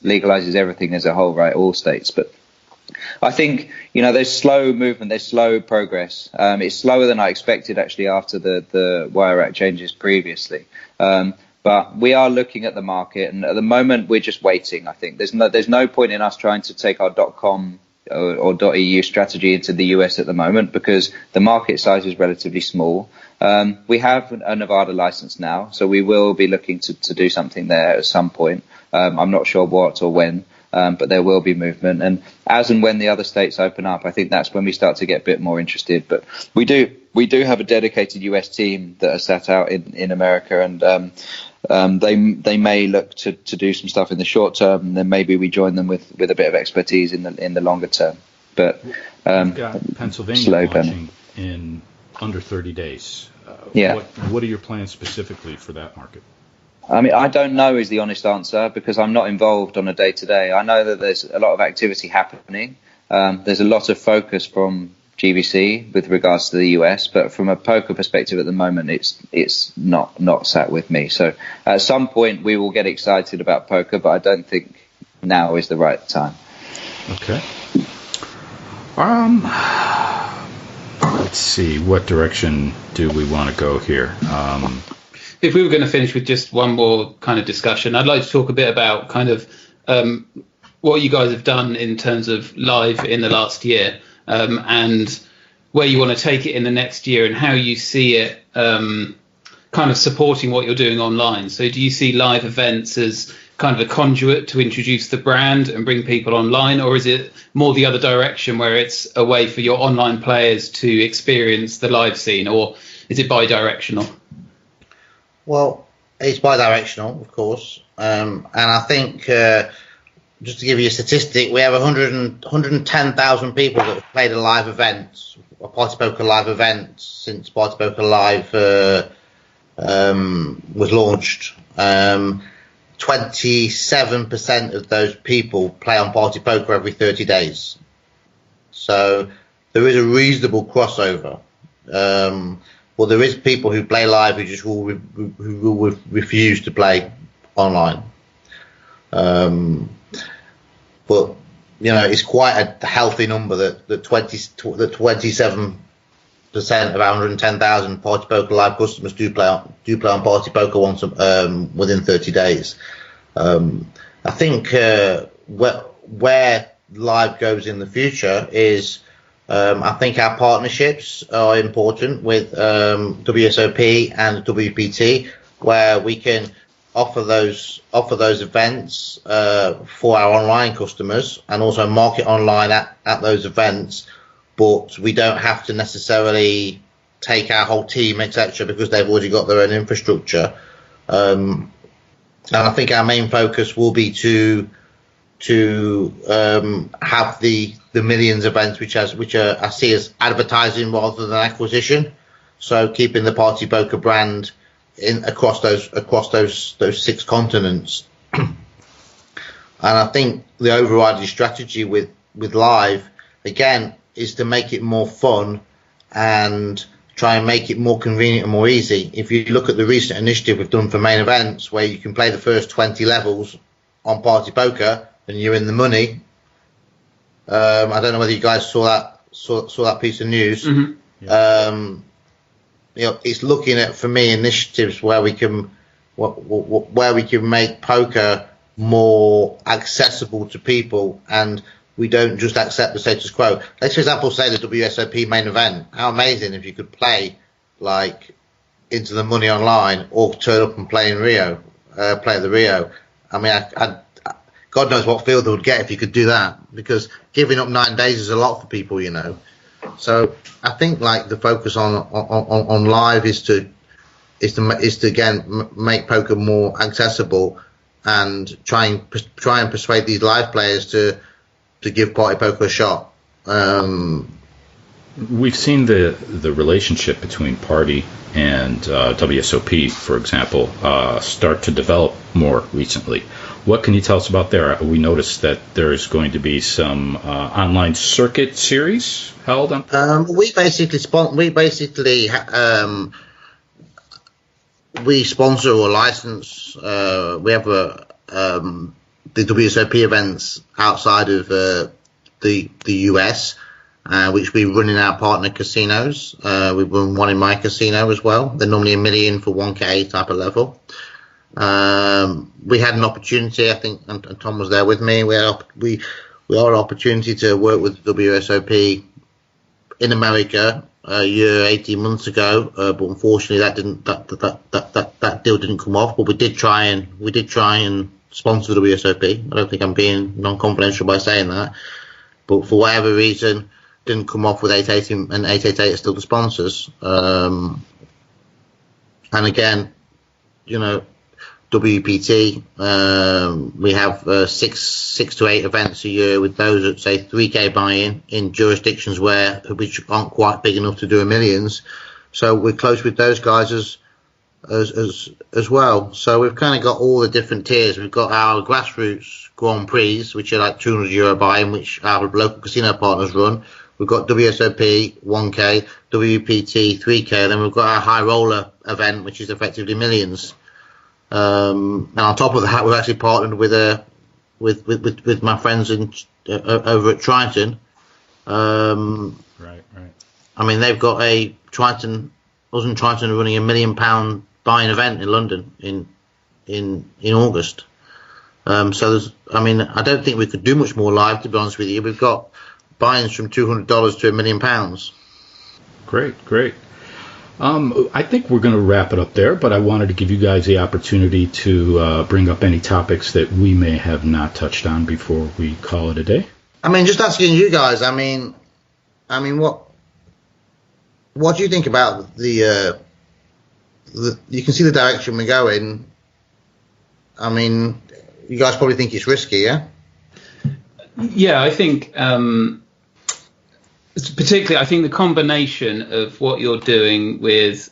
legalizes everything as a whole, right? All states. But I think, there's slow movement, there's slow progress. It's slower than I expected, actually, after the Wire Act changes previously. But we are looking at the market, and at the moment we're just waiting. I think there's no point in us trying to take our .com or .eu strategy into the US at the moment, because the market size is relatively small. We have a Nevada license now, so we will be looking to do something there at some point. I'm not sure what or when. But there will be movement, and as and when the other states open up, I think that's when we start to get a bit more interested. But we do have a dedicated US team that are sat out in America, and they may look to do some stuff in the short term, and then maybe we join them with a bit of expertise in the longer term. But we've got Pennsylvania launching in under 30 days. What are your plans specifically for that market? I mean, I don't know is the honest answer, because I'm not involved on a day-to-day. I know that there's a lot of activity happening. There's a lot of focus from GVC with regards to the US, but from a poker perspective at the moment, it's not sat with me. So at some point we will get excited about poker, but I don't think now is the right time. Okay. Let's see, what direction do we want to go here? If we were going to finish with just one more kind of discussion, I'd like to talk a bit about kind of what you guys have done in terms of live in the last year, and where you want to take it in the next year, and how you see it kind of supporting what you're doing online. So do you see live events as kind of a conduit to introduce the brand and bring people online, or is it more the other direction where it's a way for your online players to experience the live scene, or is it bi-directional? Well, it's bi-directional, of course, and I think just to give you a statistic, we have 110,000 people that have played a live event, a Partypoker live event, since Partypoker Live was launched. 27% of those people play on Partypoker every 30 days, so there is a reasonable crossover. Well, there is people who play live who just will refuse to play online. But it's quite a healthy number that 27% of our 110,000 Partypoker live customers do play on Partypoker once within 30 days. I think where live goes in the future is. I think our partnerships are important with WSOP and WPT, where we can offer those events for our online customers, and also market online at those events. But we don't have to necessarily take our whole team, etc., because they've already got their own infrastructure. And I think our main focus will be to have the millions of events which I see as advertising rather than acquisition. So keeping the Partypoker brand across those 6 continents. And I think the overriding strategy with live again is to make it more fun and try and make it more convenient and more easy. If you look at the recent initiative we've done for main events, where you can play the first 20 levels on Partypoker and you're in the money, I don't know whether you guys saw that piece of news. Mm-hmm. Yeah. It's looking at, for me, initiatives where we can make poker more accessible to people, and we don't just accept the status quo. Let's, for example, say the WSOP main event. How amazing if you could play like Into the Money online, or turn up and play in Rio, play at the Rio. I mean, God knows what field they would get if you could do that, because giving up 9 days is a lot for people, you know. So I think like the focus on live is to again make poker more accessible, and try and persuade these live players to give party poker a shot. We've seen the relationship between Party and WSOP, for example, start to develop more recently. What can you tell us about there? We noticed that there's going to be some online circuit series held on. We sponsor or license. We have the WSOP events outside of the US, which we run in our partner casinos. We run one in my casino as well. They're normally $1 million for 1K type of level. We had an opportunity, I think, and Tom was there with me. We had an opportunity to work with WSOP in America a year, 18 months ago, but unfortunately that deal didn't come off. But we did try and sponsor the WSOP. I don't think I'm being non-confidential by saying that, but for whatever reason, didn't come off with 888, and 888 are still the sponsors. And again, you know, WPT, we have 6 to 8 events a year with those at say 3K buy-in in jurisdictions which aren't quite big enough to do millions. So we're close with those guys as well. So we've kind of got all the different tiers. We've got our grassroots Grand Prix, which are like €200 buy-in, which our local casino partners run. We've got WSOP 1K, WPT 3K, and then we've got our high roller event, which is effectively millions. And on top of that, we've actually partnered with my friends over at Triton. Right. I mean, they've got a Triton are running £1 million buy-in event in London in August. So there's, I mean, I don't think we could do much more live, to be honest with you. We've got buy-ins from $200 to £1 million. Great. I think we're going to wrap it up there, but I wanted to give you guys the opportunity to bring up any topics that we may have not touched on before we call it a day. I mean, just asking you guys, I mean, what do you think about the you can see the direction we're going. I mean, you guys probably think it's risky, yeah? Yeah, I think particularly, I think the combination of what you're doing with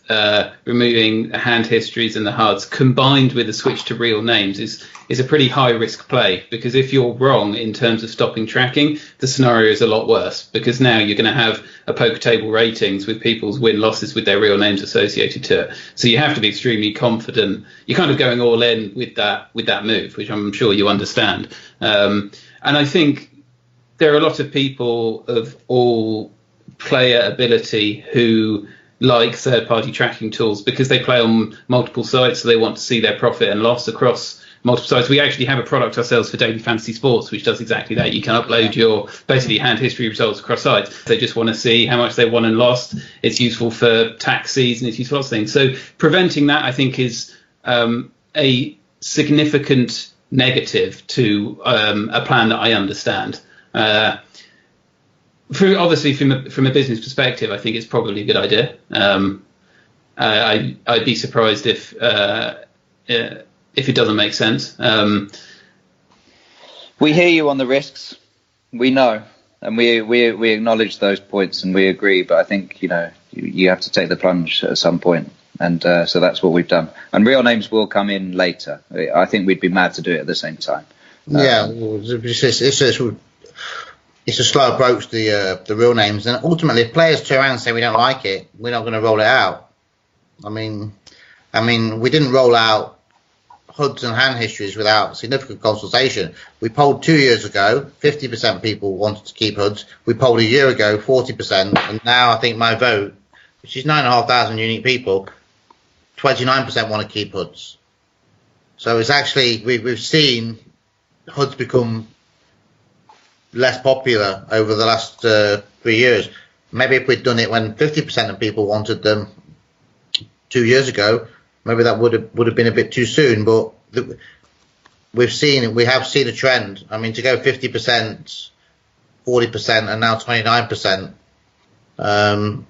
removing the hand histories and the HUDs combined with a switch to real names is a pretty high risk play, because if you're wrong in terms of stopping tracking, the scenario is a lot worse, because now you're going to have a poker table ratings with people's win losses with their real names associated to it. So you have to be extremely confident. You're kind of going all in with that move, which I'm sure you understand. And I think there are a lot of people of all player ability who like third-party tracking tools because they play on multiple sites, so they want to see their profit and loss across multiple sites. We actually have a product ourselves for daily fantasy sports, which does exactly that. You can upload your basically hand history results across sites. They just want to see how much they won and lost. It's useful for tax season. It's useful for lots of things. So preventing that, I think, is a significant negative to a plan that I understand. Obviously, from a business perspective, I think it's probably a good idea. I'd be surprised if it doesn't make sense. We hear you on the risks. We know, and we acknowledge those points, and we agree. But I think you have to take the plunge at some point, and so that's what we've done. And real names will come in later. I think we'd be mad to do it at the same time. It's a slow approach, the real names, and ultimately, if players turn around and say we don't like it, we're not going to roll it out. I mean, we didn't roll out HUDs and hand histories without significant consultation. We polled 2 years ago, 50% of people wanted to keep HUDs. We polled a year ago, 40%, and now I think my vote, which is 9,500 unique people, 29% want to keep HUDs. So it's actually, we've seen HUDs become less popular over the last 3 years. Maybe if we'd done it when 50% of people wanted them 2 years ago, maybe that would have been a bit too soon. But we have seen a trend. I mean, to go 50%, 40%, and now 29%. I think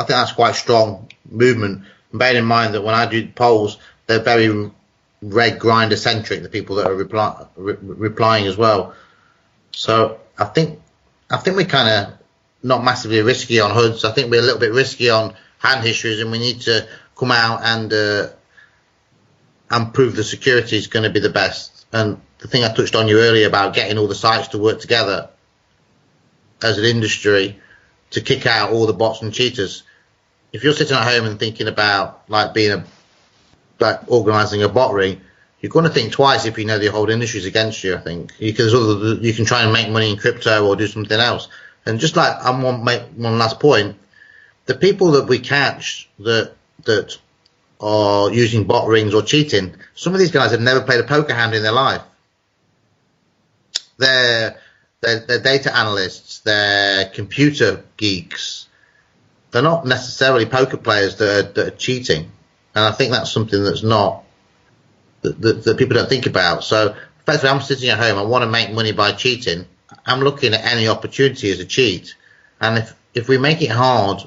that's quite strong movement. And bearing in mind that when I do polls, they're very red grinder centric. The people that are replying as well. So I think we're kind of not massively risky on HUDs. I think we're a little bit risky on hand histories, and we need to come out and prove the security is going to be the best. And the thing I touched on you earlier about getting all the sites to work together as an industry to kick out all the bots and cheaters. If you're sitting at home and thinking about like organising a bot ring, you're going to think twice if you know the whole industry is against you. I think you can try and make money in crypto or do something else. And just like I want to make one last point, the people that we catch that are using bot rings or cheating, some of these guys have never played a poker hand in their life. They're data analysts, they're computer geeks. They're not necessarily poker players that are cheating. And I think that's something that's not that people don't think about. So effectively, I'm sitting at home, I want to make money by cheating. I'm looking at any opportunity as a cheat. And if we make it hard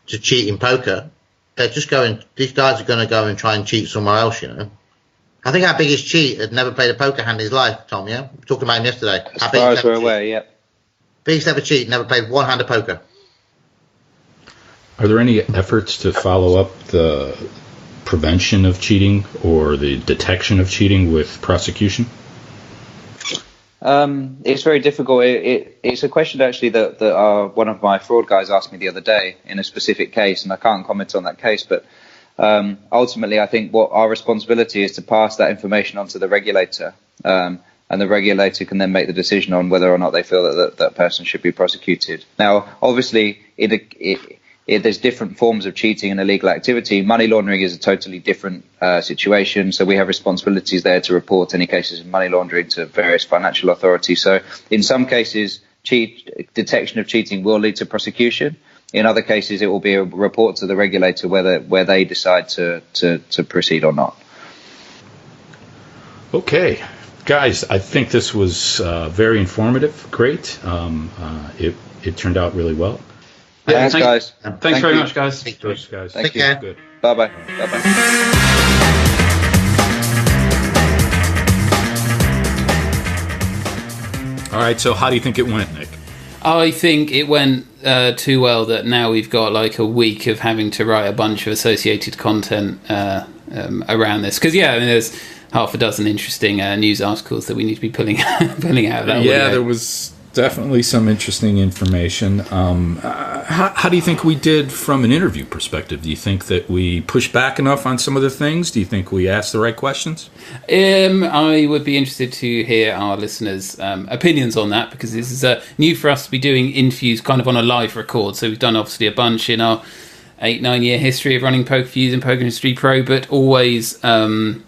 to cheat in poker, these guys are going to go and try and cheat somewhere else, you know. I think our biggest cheat had never played a poker hand in his life, Tom, yeah? We were talking about him yesterday. As far as we're aware, yeah. Biggest ever cheat, never played one hand of poker. Are there any efforts to follow up the prevention of cheating or the detection of cheating with prosecution? It's very difficult. It's a question actually that one of my fraud guys asked me the other day in a specific case, and I can't comment on that case, but ultimately I think what our responsibility is to pass that information on to the regulator, and the regulator can then make the decision on whether or not they feel that person should be prosecuted. Now, obviously, there's different forms of cheating and illegal activity. Money laundering is a totally different situation. So we have responsibilities there to report any cases of money laundering to various financial authorities. So in some cases, detection of cheating will lead to prosecution. In other cases, it will be a report to the regulator where they decide to proceed or not. Okay. Guys, I think this was very informative. Great. It turned out really well. Yeah, thanks, guys. Thanks very much, guys. Thanks, guys. Thank you. Good. Bye-bye. Bye-bye. All right, so how do you think it went, Nick? I think it went too well that now we've got like a week of having to write a bunch of associated content around this. Because, I mean, there's half a dozen interesting news articles that we need to be pulling out of that. Yeah, there was definitely some interesting information. How do you think we did from an interview perspective? Do you think that we pushed back enough on some of the things? Do you think we asked the right questions? I would be interested to hear our listeners' opinions on that, because this is new for us to be doing interviews kind of on a live record. So we've done obviously a bunch in our 8-9 year history of running Pokerfuse and Poker History Pro, but always to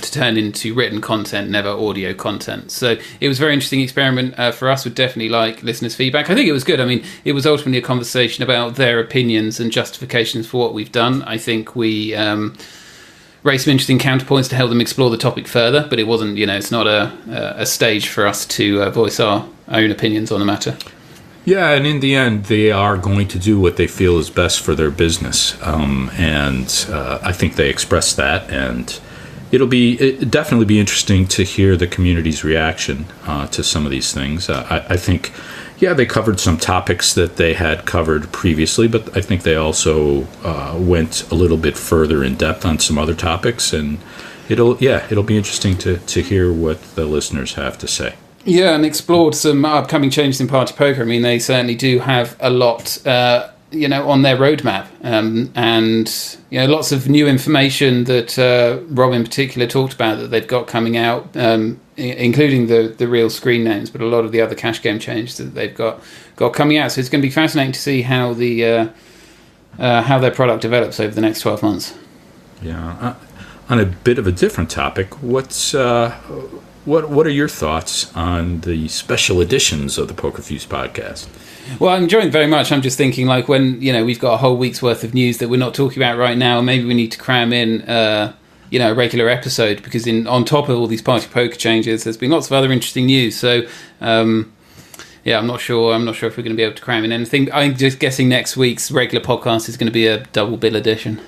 turn into written content, never audio content. So it was a very interesting experiment for us. Would definitely like listeners' feedback. I think it was good. I mean, it was ultimately a conversation about their opinions and justifications for what we've done. I think we raised some interesting counterpoints to help them explore the topic further, but it wasn't, it's not a stage for us to voice our own opinions on the matter. Yeah, and in the end, they are going to do what they feel is best for their business. And I think they expressed that, and it'll definitely be interesting to hear the community's reaction to some of these things. I think, they covered some topics that they had covered previously, but I think they also went a little bit further in depth on some other topics, and it'll be interesting to hear what the listeners have to say. Yeah, and explored some upcoming changes in Partypoker. I mean, they certainly do have a lot on their roadmap, and lots of new information that Rob in particular talked about that they've got coming out, including the real screen names, but a lot of the other cash game changes that they've got coming out. So it's going to be fascinating to see how how their product develops over the next 12 months. Yeah. On a bit of a different topic, what are your thoughts on the special editions of the Pokerfuse podcast? Well, I'm enjoying it very much. I'm just thinking, like, when we've got a whole week's worth of news that we're not talking about right now, maybe we need to cram in a regular episode, because on top of all these party poker changes, there's been lots of other interesting news. So I'm not sure if we're going to be able to cram in anything. I'm just guessing next week's regular podcast is going to be a double bill edition.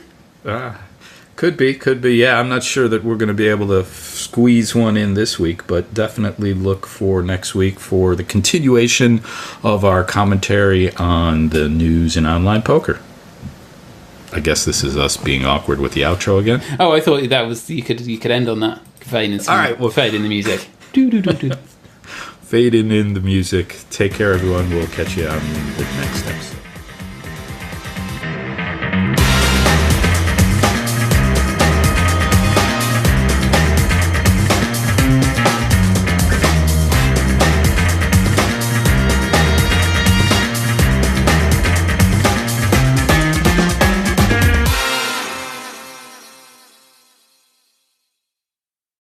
Could be. Yeah, I'm not sure that we're going to be able to squeeze one in this week, but definitely look for next week for the continuation of our commentary on the news in online poker. I guess this is us being awkward with the outro again. Oh, I thought that was you could end on that. Fade in. All right, well, fade in the music. Fade in the music. Take care, everyone. We'll catch you on the next episode.